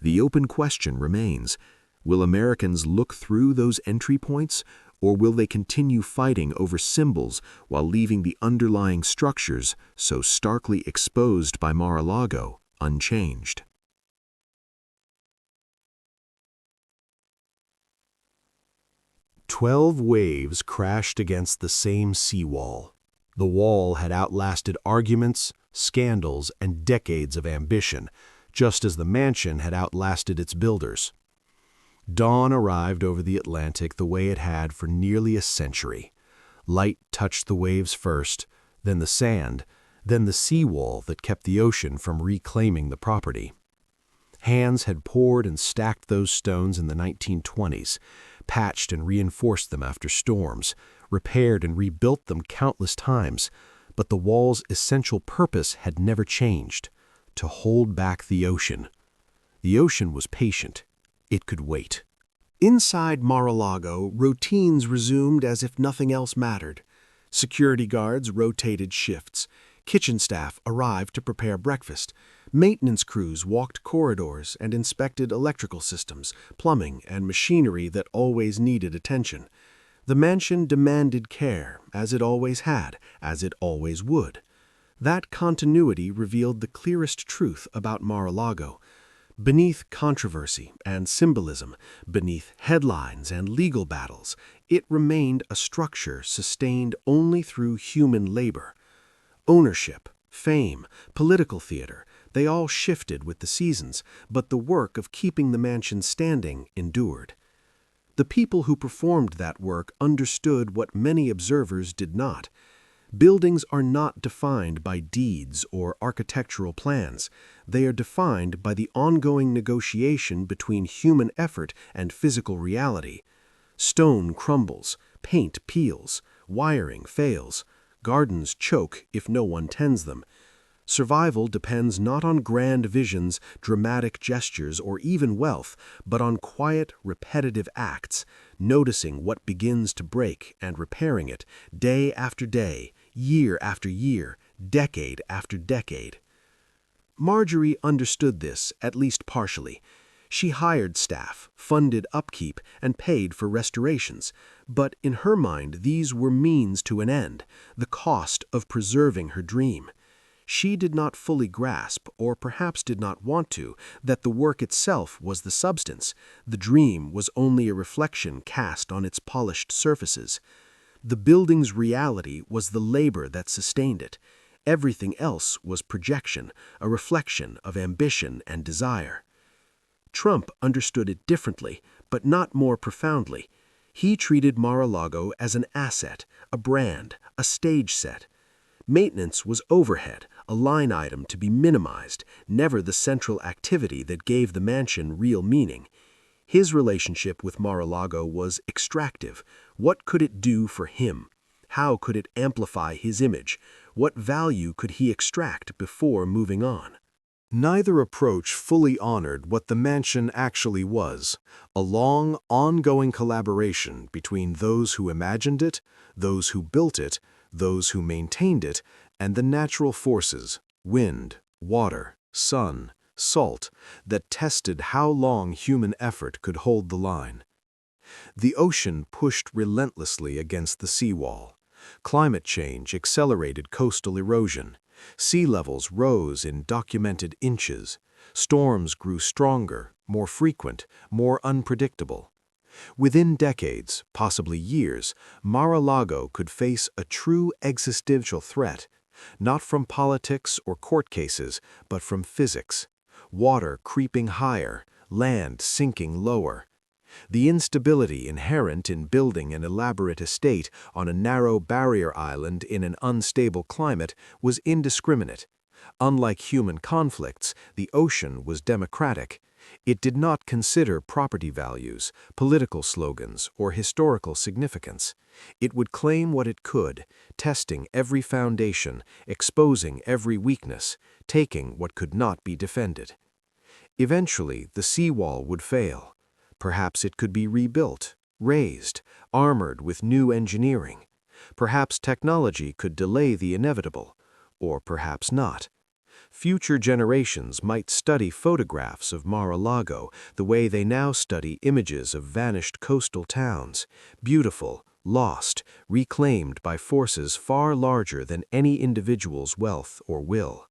The open question remains: will Americans look through those entry points, or will they continue fighting over symbols while leaving the underlying structures, so starkly exposed by Mar-a-Lago, unchanged? "12 waves crashed against the same seawall. The wall had outlasted arguments, scandals, and decades of ambition, just as the mansion had outlasted its builders. Dawn arrived over the Atlantic the way it had for nearly a century. Light touched the waves first, then the sand, then the seawall that kept the ocean from reclaiming the property. Hands had poured and stacked those stones in the 1920s, patched and reinforced them after storms, repaired and rebuilt them countless times, but the wall's essential purpose had never changed: to hold back the ocean. The ocean was patient. It could wait. Inside Mar-a-Lago, routines resumed as if nothing else mattered. Security guards rotated shifts. Kitchen staff arrived to prepare breakfast. Maintenance crews walked corridors and inspected electrical systems, plumbing, and machinery that always needed attention. The mansion demanded care, as it always had, as it always would. That continuity revealed the clearest truth about Mar-a-Lago. Beneath controversy and symbolism, beneath headlines and legal battles, it remained a structure sustained only through human labor. Ownership, fame, political theater, they all shifted with the seasons, but the work of keeping the mansion standing endured. The people who performed that work understood what many observers did not. Buildings are not defined by deeds or architectural plans. They are defined by the ongoing negotiation between human effort and physical reality. Stone crumbles, paint peels, wiring fails, gardens choke if no one tends them. Survival depends not on grand visions, dramatic gestures, or even wealth, but on quiet, repetitive acts, noticing what begins to break and repairing it, day after day, year after year, decade after decade. Marjorie understood this, at least partially. She hired staff, funded upkeep, and paid for restorations, but in her mind these were means to an end, the cost of preserving her dream. She did not fully grasp, or perhaps did not want to, that the work itself was the substance. The dream was only a reflection cast on its polished surfaces. The building's reality was the labor that sustained it, Everything else was projection, a reflection of ambition and desire. Trump understood it differently, but not more profoundly. He treated Mar-a-Lago as an asset, a brand, a stage set. Maintenance was overhead, a line item to be minimized, never the central activity that gave the mansion real meaning. His relationship with Mar-a-Lago was extractive. What could it do for him? How could it amplify his image? What value could he extract before moving on? Neither approach fully honored what the mansion actually was, a long, ongoing collaboration between those who imagined it, those who built it, those who maintained it, and the natural forces, wind, water, sun, salt, that tested how long human effort could hold the line. The ocean pushed relentlessly against the seawall. Climate change accelerated coastal erosion. Sea levels rose in documented inches. Storms grew stronger, more frequent, more unpredictable. Within decades, possibly years, Mar-a-Lago could face a true existential threat, not from politics or court cases, but from physics. Water creeping higher, land sinking lower. The instability inherent in building an elaborate estate on a narrow barrier island in an unstable climate was indiscriminate. Unlike human conflicts, the ocean was democratic. It did not consider property values, political slogans, or historical significance. It would claim what it could, testing every foundation, exposing every weakness, taking what could not be defended. Eventually, the seawall would fail. Perhaps it could be rebuilt, raised, armored with new engineering. Perhaps technology could delay the inevitable, or perhaps not. Future generations might study photographs of Mar-a-Lago the way they now study images of vanished coastal towns, beautiful, lost, reclaimed by forces far larger than any individual's wealth or will.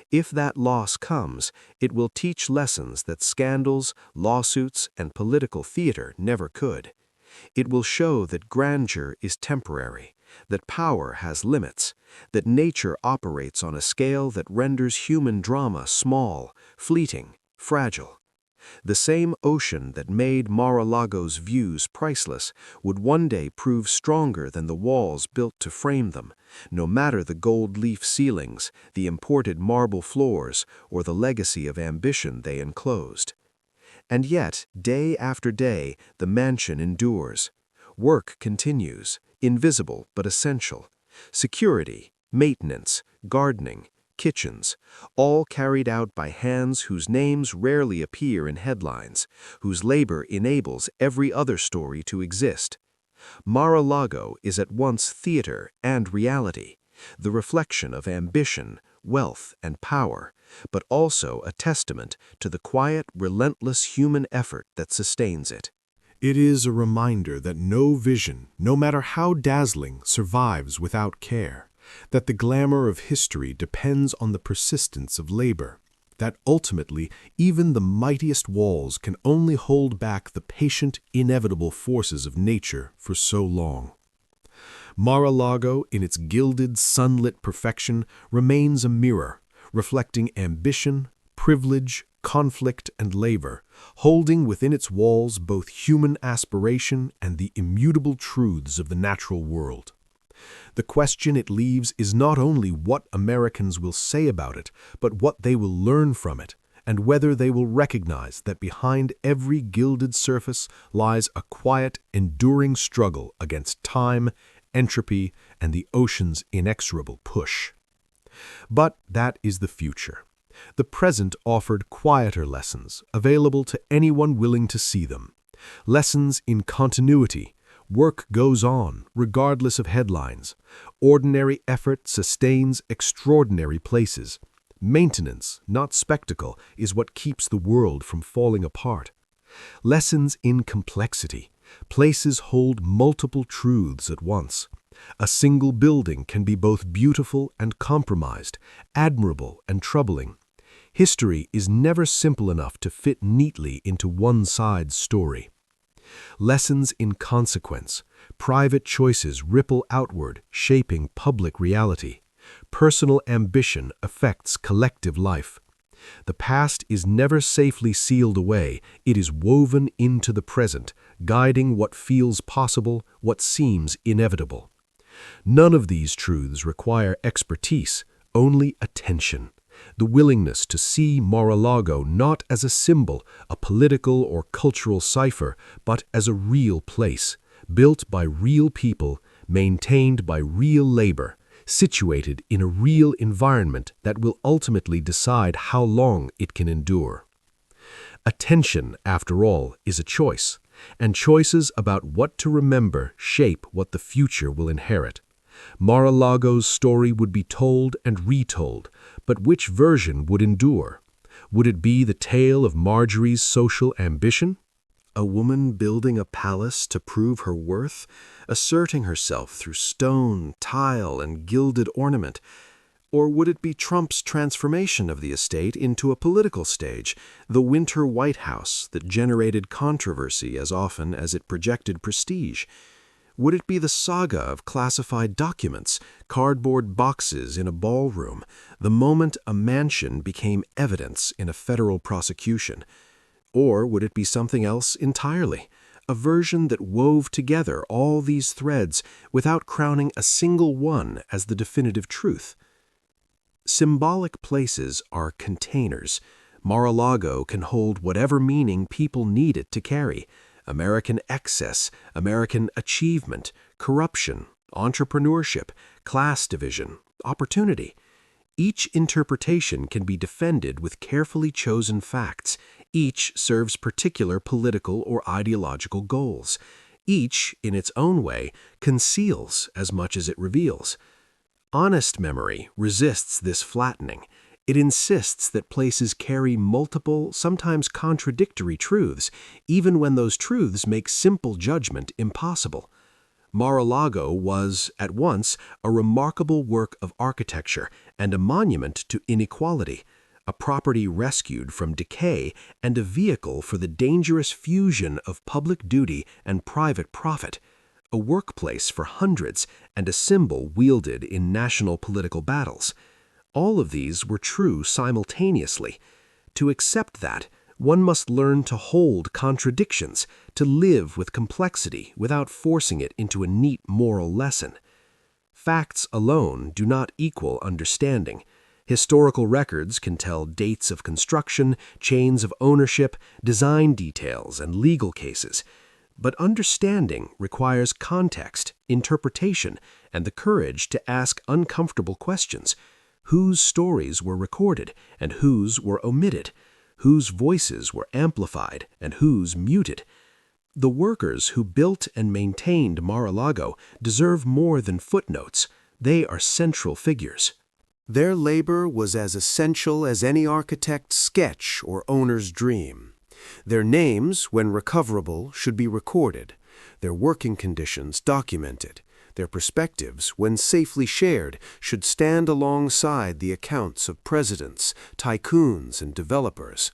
If that loss comes, it will teach lessons that scandals, lawsuits, and political theater never could. It will show that grandeur is temporary, that power has limits, that nature operates on a scale that renders human drama small, fleeting, fragile. The same ocean that made Mar-a-Lago's views priceless would one day prove stronger than the walls built to frame them, no matter the gold leaf ceilings, the imported marble floors, or the legacy of ambition they enclosed. And yet, day after day, the mansion endures. Work continues, invisible but essential. Security, maintenance, gardening, kitchens, all carried out by hands whose names rarely appear in headlines, whose labor enables every other story to exist. Mar-a-Lago is at once theater and reality, the reflection of ambition, wealth, and power, but also a testament to the quiet, relentless human effort that sustains it. It is a reminder that no vision, no matter how dazzling, survives without care, that the glamour of history depends on the persistence of labor, that ultimately even the mightiest walls can only hold back the patient, inevitable forces of nature for so long. Mar-a-Lago, in its gilded, sunlit perfection, remains a mirror, reflecting ambition, privilege, conflict, and labor, holding within its walls both human aspiration and the immutable truths of the natural world. The question it leaves is not only what Americans will say about it, but what they will learn from it, and whether they will recognize that behind every gilded surface lies a quiet, enduring struggle against time, entropy, and the ocean's inexorable push. But that is the future. The present offered quieter lessons, available to anyone willing to see them. Lessons in continuity. Work goes on, regardless of headlines. Ordinary effort sustains extraordinary places. Maintenance, not spectacle, is what keeps the world from falling apart. Lessons in complexity. Places hold multiple truths at once. A single building can be both beautiful and compromised, admirable and troubling. History is never simple enough to fit neatly into one side's story. Lessons in consequence. Private choices ripple outward, shaping public reality. Personal ambition affects collective life. The past is never safely sealed away, it is woven into the present, guiding what feels possible, what seems inevitable. None of these truths require expertise, only attention. The willingness to see Mar-a-Lago not as a symbol, a political or cultural cipher, but as a real place, built by real people, maintained by real labor, situated in a real environment that will ultimately decide how long it can endure. Attention, after all, is a choice, and choices about what to remember shape what the future will inherit. Mar-a-Lago's story would be told and retold, but which version would endure? Would it be the tale of Marjorie's social ambition? A woman building a palace to prove her worth, asserting herself through stone, tile, and gilded ornament? Or would it be Trump's transformation of the estate into a political stage, the Winter White House that generated controversy as often as it projected prestige? Would it be the saga of classified documents, cardboard boxes in a ballroom, the moment a mansion became evidence in a federal prosecution? Or would it be something else entirely, a version that wove together all these threads without crowning a single one as the definitive truth? Symbolic places are containers. Mar-a-Lago can hold whatever meaning people need it to carry. American excess, American achievement, corruption, entrepreneurship, class division, opportunity. Each interpretation can be defended with carefully chosen facts. Each serves particular political or ideological goals. Each, in its own way, conceals as much as it reveals. Honest memory resists this flattening. It insists that places carry multiple, sometimes contradictory truths, even when those truths make simple judgment impossible. Mar-a-Lago was, at once, a remarkable work of architecture and a monument to inequality, a property rescued from decay and a vehicle for the dangerous fusion of public duty and private profit, a workplace for hundreds and a symbol wielded in national political battles. All of these were true simultaneously. To accept that, one must learn to hold contradictions, to live with complexity without forcing it into a neat moral lesson. Facts alone do not equal understanding. Historical records can tell dates of construction, chains of ownership, design details, and legal cases. But understanding requires context, interpretation, and the courage to ask uncomfortable questions. Whose stories were recorded and whose were omitted? Whose voices were amplified and whose muted? The workers who built and maintained Mar-a-Lago deserve more than footnotes. They are central figures. Their labor was as essential as any architect's sketch or owner's dream. Their names, when recoverable, should be recorded, their working conditions documented. Their perspectives, when safely shared, should stand alongside the accounts of presidents, tycoons, and developers.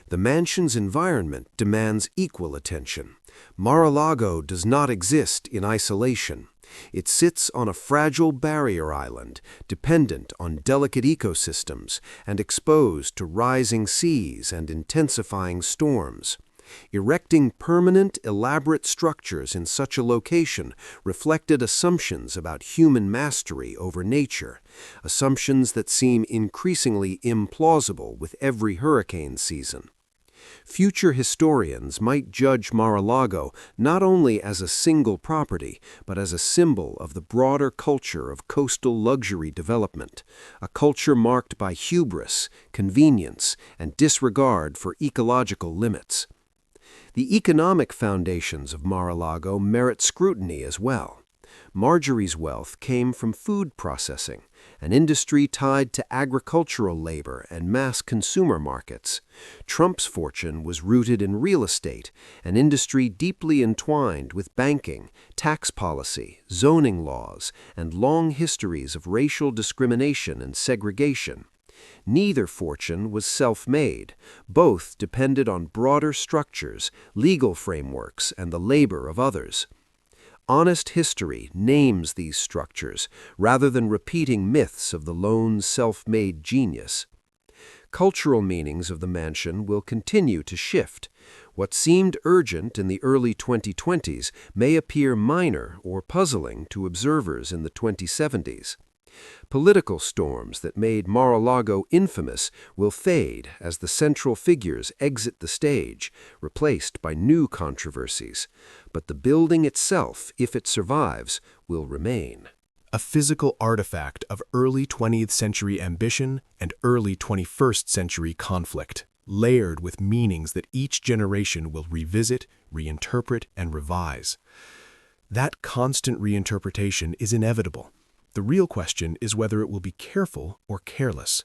The mansion's environment demands equal attention. Mar-a-Lago does not exist in isolation. It sits on a fragile barrier island, dependent on delicate ecosystems and exposed to rising seas and intensifying storms. Erecting permanent, elaborate structures in such a location reflected assumptions about human mastery over nature, assumptions that seem increasingly implausible with every hurricane season. Future historians might judge Mar-a-Lago not only as a single property, but as a symbol of the broader culture of coastal luxury development, a culture marked by hubris, convenience, and disregard for ecological limits. The economic foundations of Mar-a-Lago merit scrutiny as well. Marjorie's wealth came from food processing, an industry tied to agricultural labor and mass consumer markets. Trump's fortune was rooted in real estate, an industry deeply entwined with banking, tax policy, zoning laws, and long histories of racial discrimination and segregation. Neither fortune was self-made. Both depended on broader structures, legal frameworks, and the labor of others. Honest history names these structures, rather than repeating myths of the lone self-made genius. Cultural meanings of the mansion will continue to shift. What seemed urgent in the early 2020s may appear minor or puzzling to observers in the 2070s. Political storms that made Mar-a-Lago infamous will fade as the central figures exit the stage, replaced by new controversies. But the building itself, if it survives, will remain. A physical artifact of early 20th century ambition and early 21st century conflict, layered with meanings that each generation will revisit, reinterpret, and revise. That constant reinterpretation is inevitable. The real question is whether it will be careful or careless.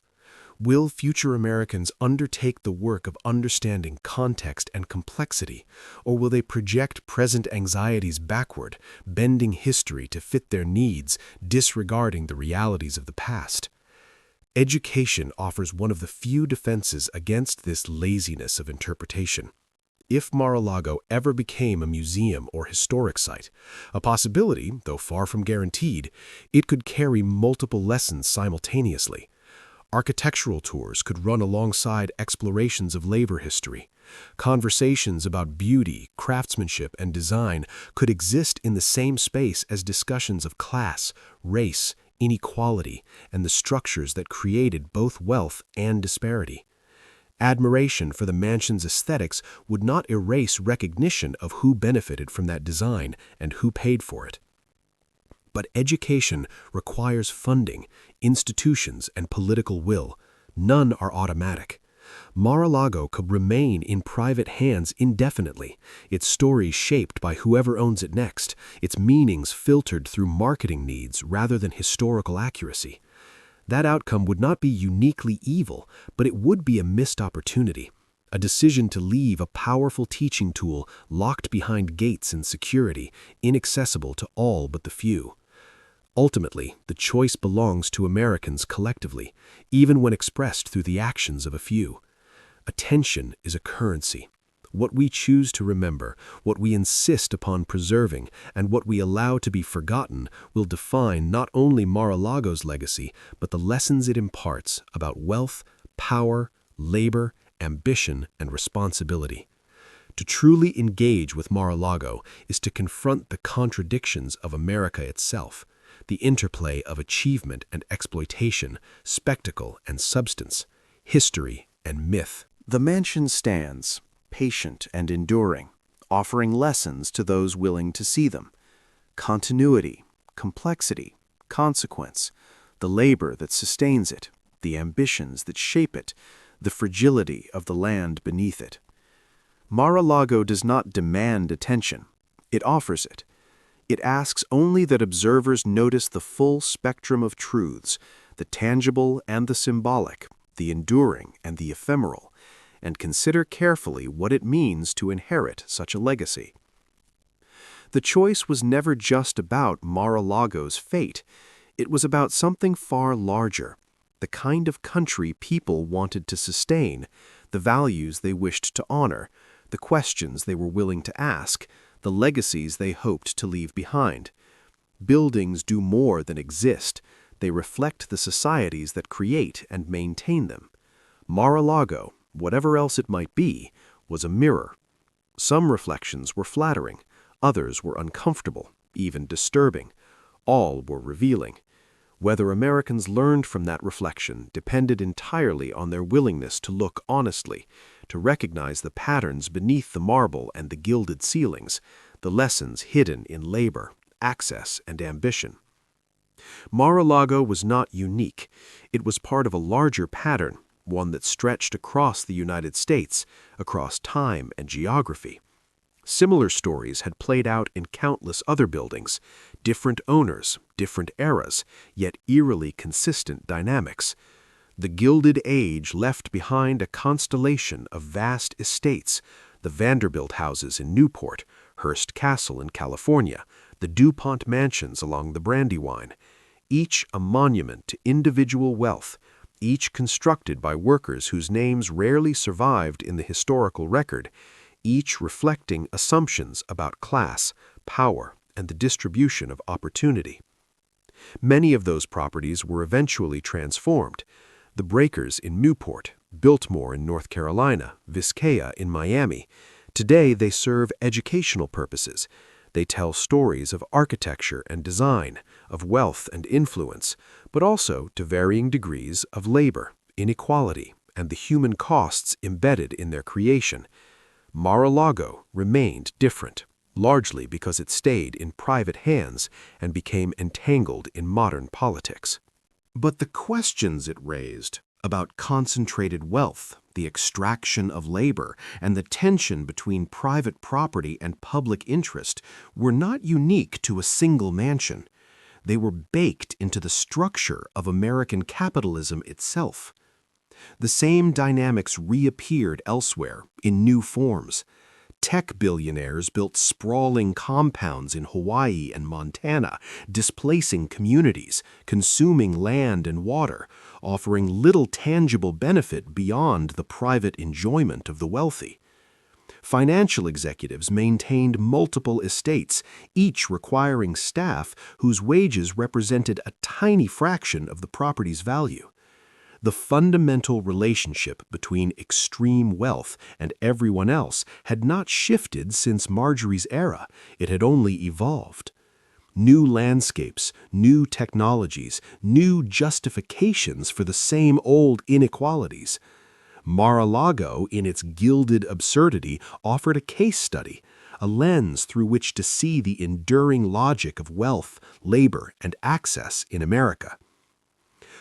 Will future Americans undertake the work of understanding context and complexity, or will they project present anxieties backward, bending history to fit their needs, disregarding the realities of the past? Education offers one of the few defenses against this laziness of interpretation. If Mar-a-Lago ever became a museum or historic site, a possibility, though far from guaranteed, it could carry multiple lessons simultaneously. Architectural tours could run alongside explorations of labor history. Conversations about beauty, craftsmanship, and design could exist in the same space as discussions of class, race, inequality, and the structures that created both wealth and disparity. Admiration for the mansion's aesthetics would not erase recognition of who benefited from that design and who paid for it. But education requires funding, institutions, and political will. None are automatic. Mar-a-Lago could remain in private hands indefinitely, its stories shaped by whoever owns it next, its meanings filtered through marketing needs rather than historical accuracy. That outcome would not be uniquely evil, but it would be a missed opportunity, a decision to leave a powerful teaching tool locked behind gates and security, inaccessible to all but the few. Ultimately, the choice belongs to Americans collectively, even when expressed through the actions of a few. Attention is a currency. What we choose to remember, what we insist upon preserving, and what we allow to be forgotten will define not only Mar-a-Lago's legacy, but the lessons it imparts about wealth, power, labor, ambition, and responsibility. To truly engage with Mar-a-Lago is to confront the contradictions of America itself, the interplay of achievement and exploitation, spectacle and substance, history and myth. The mansion stands, patient and enduring, offering lessons to those willing to see them. Continuity, complexity, consequence, the labor that sustains it, the ambitions that shape it, the fragility of the land beneath it. Mar-a-Lago does not demand attention. It offers it. It asks only that observers notice the full spectrum of truths, the tangible and the symbolic, the enduring and the ephemeral, and consider carefully what it means to inherit such a legacy. The choice was never just about Mar-a-Lago's fate. It was about something far larger, the kind of country people wanted to sustain, the values they wished to honor, the questions they were willing to ask, the legacies they hoped to leave behind. Buildings do more than exist. They reflect the societies that create and maintain them. Mar-a-Lago, whatever else it might be, was a mirror. Some reflections were flattering, others were uncomfortable, even disturbing. All were revealing. Whether Americans learned from that reflection depended entirely on their willingness to look honestly, to recognize the patterns beneath the marble and the gilded ceilings, the lessons hidden in labor, access, and ambition. Mar-a-Lago was not unique. It was part of a larger pattern, one that stretched across the United States, across time and geography. Similar stories had played out in countless other buildings, different owners, different eras, yet eerily consistent dynamics. The Gilded Age left behind a constellation of vast estates, the Vanderbilt houses in Newport, Hearst Castle in California, the DuPont mansions along the Brandywine, each a monument to individual wealth, each constructed by workers whose names rarely survived in the historical record, each reflecting assumptions about class, power, and the distribution of opportunity. Many of those properties were eventually transformed. The breakers in Newport, Biltmore in North Carolina, Viscaya in Miami. Today they serve educational purposes. They tell stories of architecture and design, of wealth and influence, but also, to varying degrees, of labor, inequality, and the human costs embedded in their creation. Mar-a-Lago remained different, largely because it stayed in private hands and became entangled in modern politics. But the questions it raised about concentrated wealth, the extraction of labor, and the tension between private property and public interest were not unique to a single mansion. They were baked into the structure of American capitalism itself. The same dynamics reappeared elsewhere in new forms. Tech billionaires built sprawling compounds in Hawaii and Montana, displacing communities, consuming land and water, offering little tangible benefit beyond the private enjoyment of the wealthy. Financial executives maintained multiple estates, each requiring staff whose wages represented a tiny fraction of the property's value. The fundamental relationship between extreme wealth and everyone else had not shifted since Marjorie's era. It had only evolved. New landscapes, new technologies, new justifications for the same old inequalities. Mar-a-Lago, in its gilded absurdity, offered a case study, a lens through which to see the enduring logic of wealth, labor, and access in America.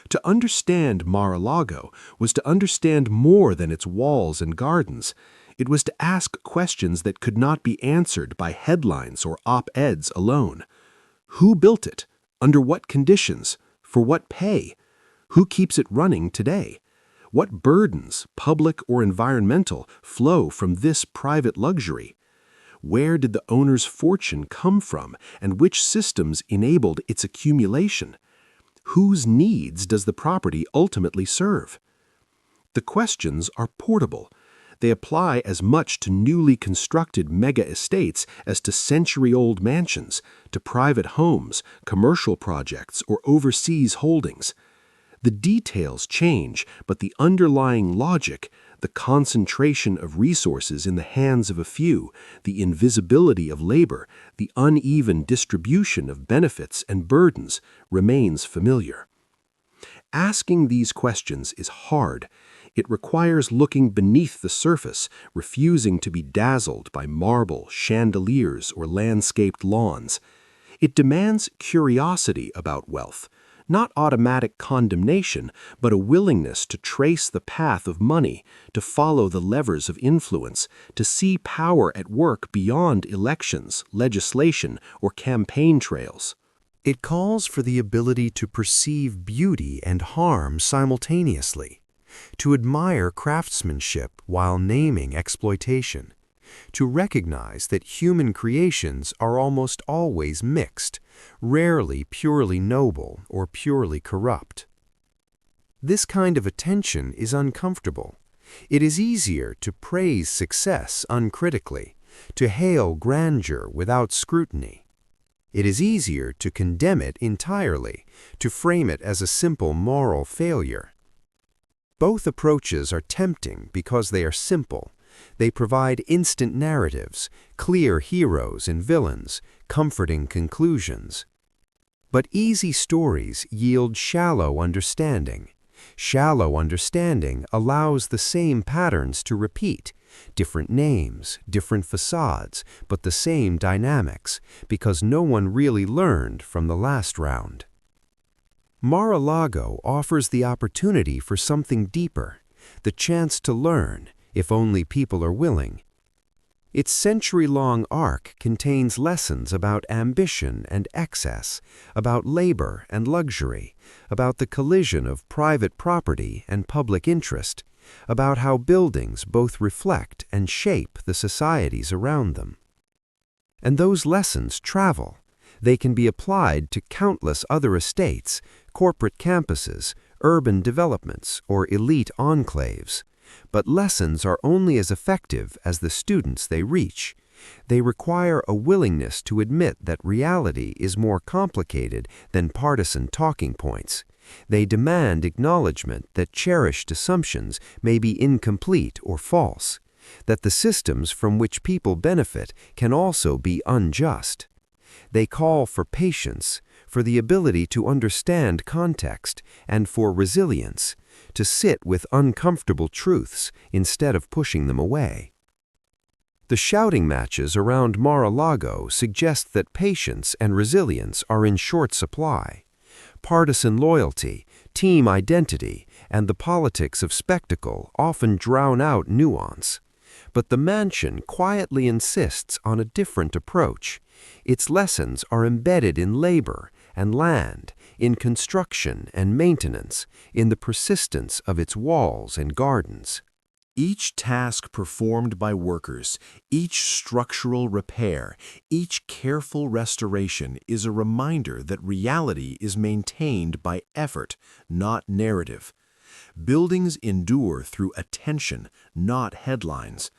To understand Mar-a-Lago was to understand more than its walls and gardens. It was to ask questions that could not be answered by headlines or op-eds alone. Who built it? Under what conditions? For what pay? Who keeps it running today? What burdens, public or environmental, flow from this private luxury? Where did the owner's fortune come from, and which systems enabled its accumulation? Whose needs does the property ultimately serve? The questions are portable. They apply as much to newly constructed mega estates as to century-old mansions, to private homes, commercial projects, or overseas holdings. The details change, but the underlying logic, the concentration of resources in the hands of a few, the invisibility of labor, the uneven distribution of benefits and burdens, remains familiar. Asking these questions is hard. It requires looking beneath the surface, refusing to be dazzled by marble, chandeliers, or landscaped lawns. It demands curiosity about wealth, not automatic condemnation, but a willingness to trace the path of money, to follow the levers of influence, to see power at work beyond elections, legislation, or campaign trails. It calls for the ability to perceive beauty and harm simultaneously, to admire craftsmanship while naming exploitation, to recognize that human creations are almost always mixed, rarely purely noble or purely corrupt. This kind of attention is uncomfortable. It is easier to praise success uncritically, to hail grandeur without scrutiny. It is easier to condemn it entirely, to frame it as a simple moral failure. Both approaches are tempting because they are simple. They provide instant narratives, clear heroes and villains, comforting conclusions. But easy stories yield shallow understanding. Shallow understanding allows the same patterns to repeat, different names, different facades, but the same dynamics, because no one really learned from the last round. Mar-a-Lago offers the opportunity for something deeper, the chance to learn, if only people are willing. Its century-long arc contains lessons about ambition and excess, about labor and luxury, about the collision of private property and public interest, about how buildings both reflect and shape the societies around them. And those lessons travel. They can be applied to countless other estates, corporate campuses, urban developments, or elite enclaves. But lessons are only as effective as the students they reach. They require a willingness to admit that reality is more complicated than partisan talking points. They demand acknowledgement that cherished assumptions may be incomplete or false, that the systems from which people benefit can also be unjust. They call for patience, for the ability to understand context, and for resilience, to sit with uncomfortable truths instead of pushing them away. The shouting matches around Mar-a-Lago suggest that patience and resilience are in short supply. Partisan loyalty, team identity, and the politics of spectacle often drown out nuance. But the mansion quietly insists on a different approach. Its lessons are embedded in labor and land, in construction and maintenance, in the persistence of its walls and gardens. Each task performed by workers, each structural repair, each careful restoration is a reminder that reality is maintained by effort, not narrative. Buildings endure through attention, not headlines.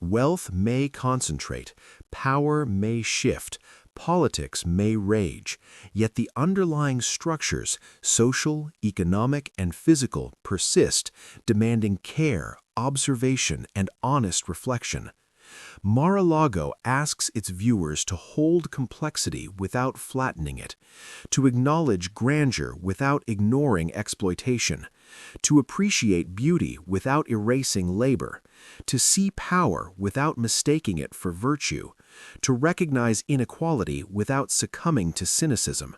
Wealth may concentrate, power may shift, politics may rage, yet the underlying structures, social, economic, and physical, persist, demanding care, observation, and honest reflection. Mar-a-Lago asks its viewers to hold complexity without flattening it, to acknowledge grandeur without ignoring exploitation, to appreciate beauty without erasing labor, to see power without mistaking it for virtue, to recognize inequality without succumbing to cynicism.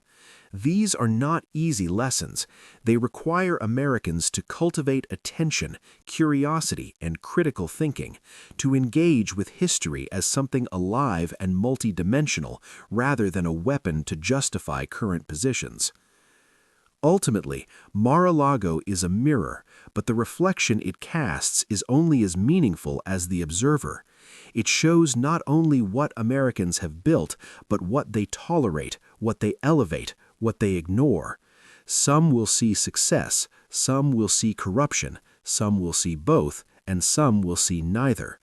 These are not easy lessons. They require Americans to cultivate attention, curiosity, and critical thinking, to engage with history as something alive and multidimensional rather than a weapon to justify current positions. Ultimately, Mar-a-Lago is a mirror, but the reflection it casts is only as meaningful as the observer. It shows not only what Americans have built, but what they tolerate, what they elevate, what they ignore. Some will see success, some will see corruption, some will see both, and some will see neither.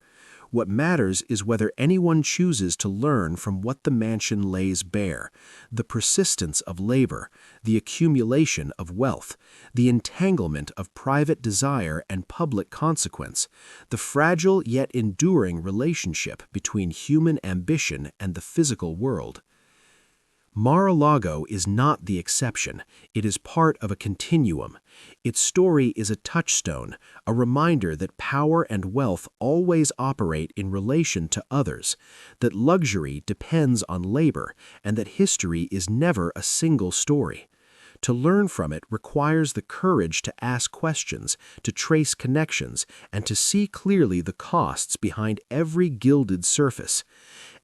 What matters is whether anyone chooses to learn from what the mansion lays bare: the persistence of labor, the accumulation of wealth, the entanglement of private desire and public consequence, the fragile yet enduring relationship between human ambition and the physical world. Mar-a-Lago is not the exception, it is part of a continuum. Its story is a touchstone, a reminder that power and wealth always operate in relation to others, that luxury depends on labor, and that history is never a single story. To learn from it requires the courage to ask questions, to trace connections, and to see clearly the costs behind every gilded surface.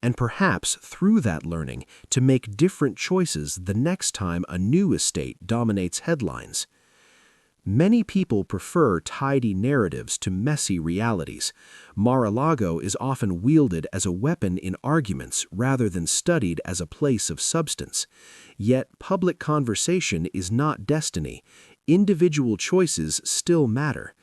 And perhaps through that learning to make different choices the next time a new estate dominates headlines. Many people prefer tidy narratives to messy realities. Mar-a-Lago is often wielded as a weapon in arguments rather than studied as a place of substance. Yet public conversation is not destiny. Individual choices still matter.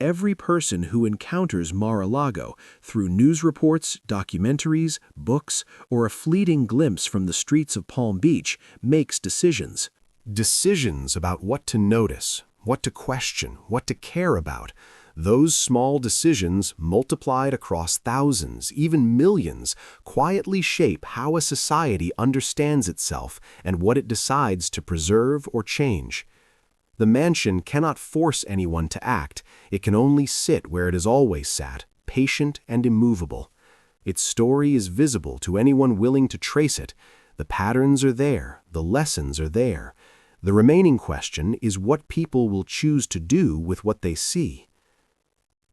Every person who encounters Mar-a-Lago, through news reports, documentaries, books, or a fleeting glimpse from the streets of Palm Beach, makes decisions. Decisions about what to notice, what to question, what to care about. Those small decisions, multiplied across thousands, even millions, quietly shape how a society understands itself and what it decides to preserve or change. The mansion cannot force anyone to act. It can only sit where it has always sat, patient and immovable. Its story is visible to anyone willing to trace it. The patterns are there, the lessons are there. The remaining question is what people will choose to do with what they see.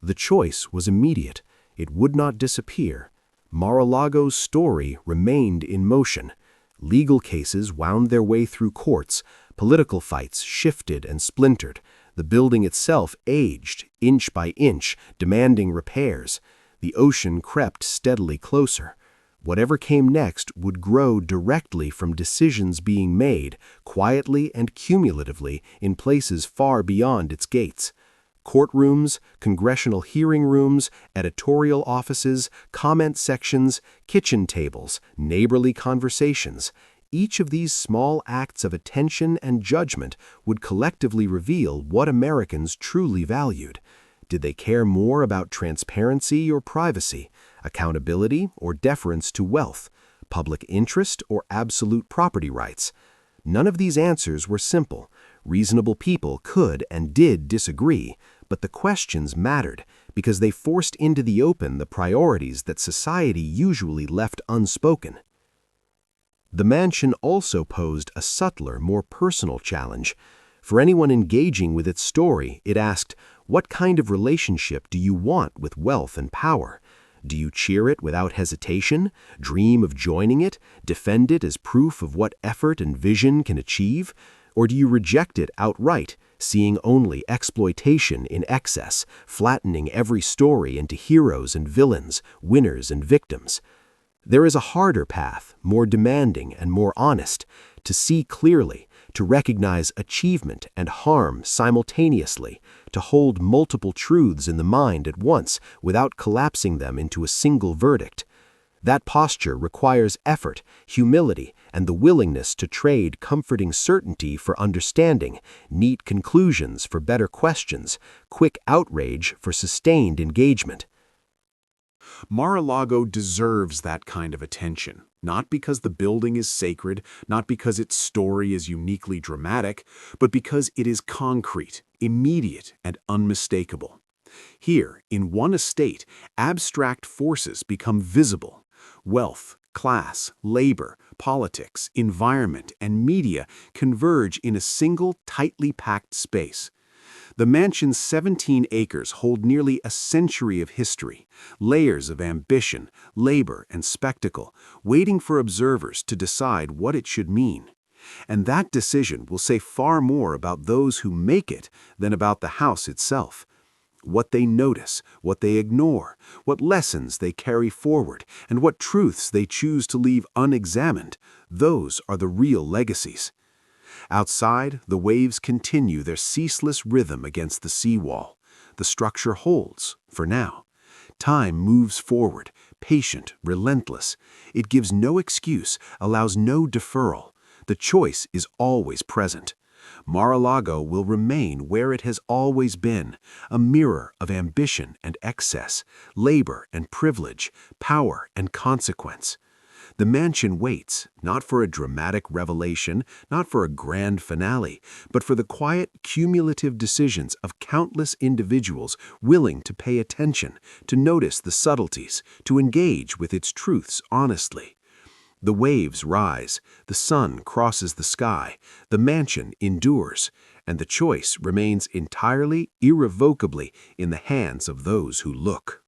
The choice was immediate. It would not disappear. Mar-a-Lago's story remained in motion. Legal cases wound their way through courts. Political fights shifted and splintered. The building itself aged, inch by inch, demanding repairs. The ocean crept steadily closer. Whatever came next would grow directly from decisions being made, quietly and cumulatively, in places far beyond its gates. Courtrooms, congressional hearing rooms, editorial offices, comment sections, kitchen tables, neighborly conversations. Each of these small acts of attention and judgment would collectively reveal what Americans truly valued. Did they care more about transparency or privacy, accountability or deference to wealth, public interest or absolute property rights? None of these answers were simple. Reasonable people could and did disagree, but the questions mattered because they forced into the open the priorities that society usually left unspoken. The mansion also posed a subtler, more personal challenge. For anyone engaging with its story, it asked, what kind of relationship do you want with wealth and power? Do you cheer it without hesitation, dream of joining it, defend it as proof of what effort and vision can achieve? Or do you reject it outright, seeing only exploitation in excess, flattening every story into heroes and villains, winners and victims? There is a harder path, more demanding and more honest, to see clearly, to recognize achievement and harm simultaneously, to hold multiple truths in the mind at once without collapsing them into a single verdict. That posture requires effort, humility, and the willingness to trade comforting certainty for understanding, neat conclusions for better questions, quick outrage for sustained engagement. Mar-a-Lago deserves that kind of attention, not because the building is sacred, not because its story is uniquely dramatic, but because it is concrete, immediate, and unmistakable. Here, in one estate, abstract forces become visible. Wealth, class, labor, politics, environment, and media converge in a single, tightly packed space. The mansion's 17 acres hold nearly a century of history, layers of ambition, labor, and spectacle, waiting for observers to decide what it should mean. And that decision will say far more about those who make it than about the house itself. What they notice, what they ignore, what lessons they carry forward, and what truths they choose to leave unexamined, those are the real legacies. Outside, the waves continue their ceaseless rhythm against the seawall. The structure holds, for now. Time moves forward, patient, relentless. It gives no excuse, allows no deferral. The choice is always present. Mar-a-Lago will remain where it has always been, a mirror of ambition and excess, labor and privilege, power and consequence. The mansion waits, not for a dramatic revelation, not for a grand finale, but for the quiet, cumulative decisions of countless individuals willing to pay attention, to notice the subtleties, to engage with its truths honestly. The waves rise, the sun crosses the sky, the mansion endures, and the choice remains entirely, irrevocably in the hands of those who look.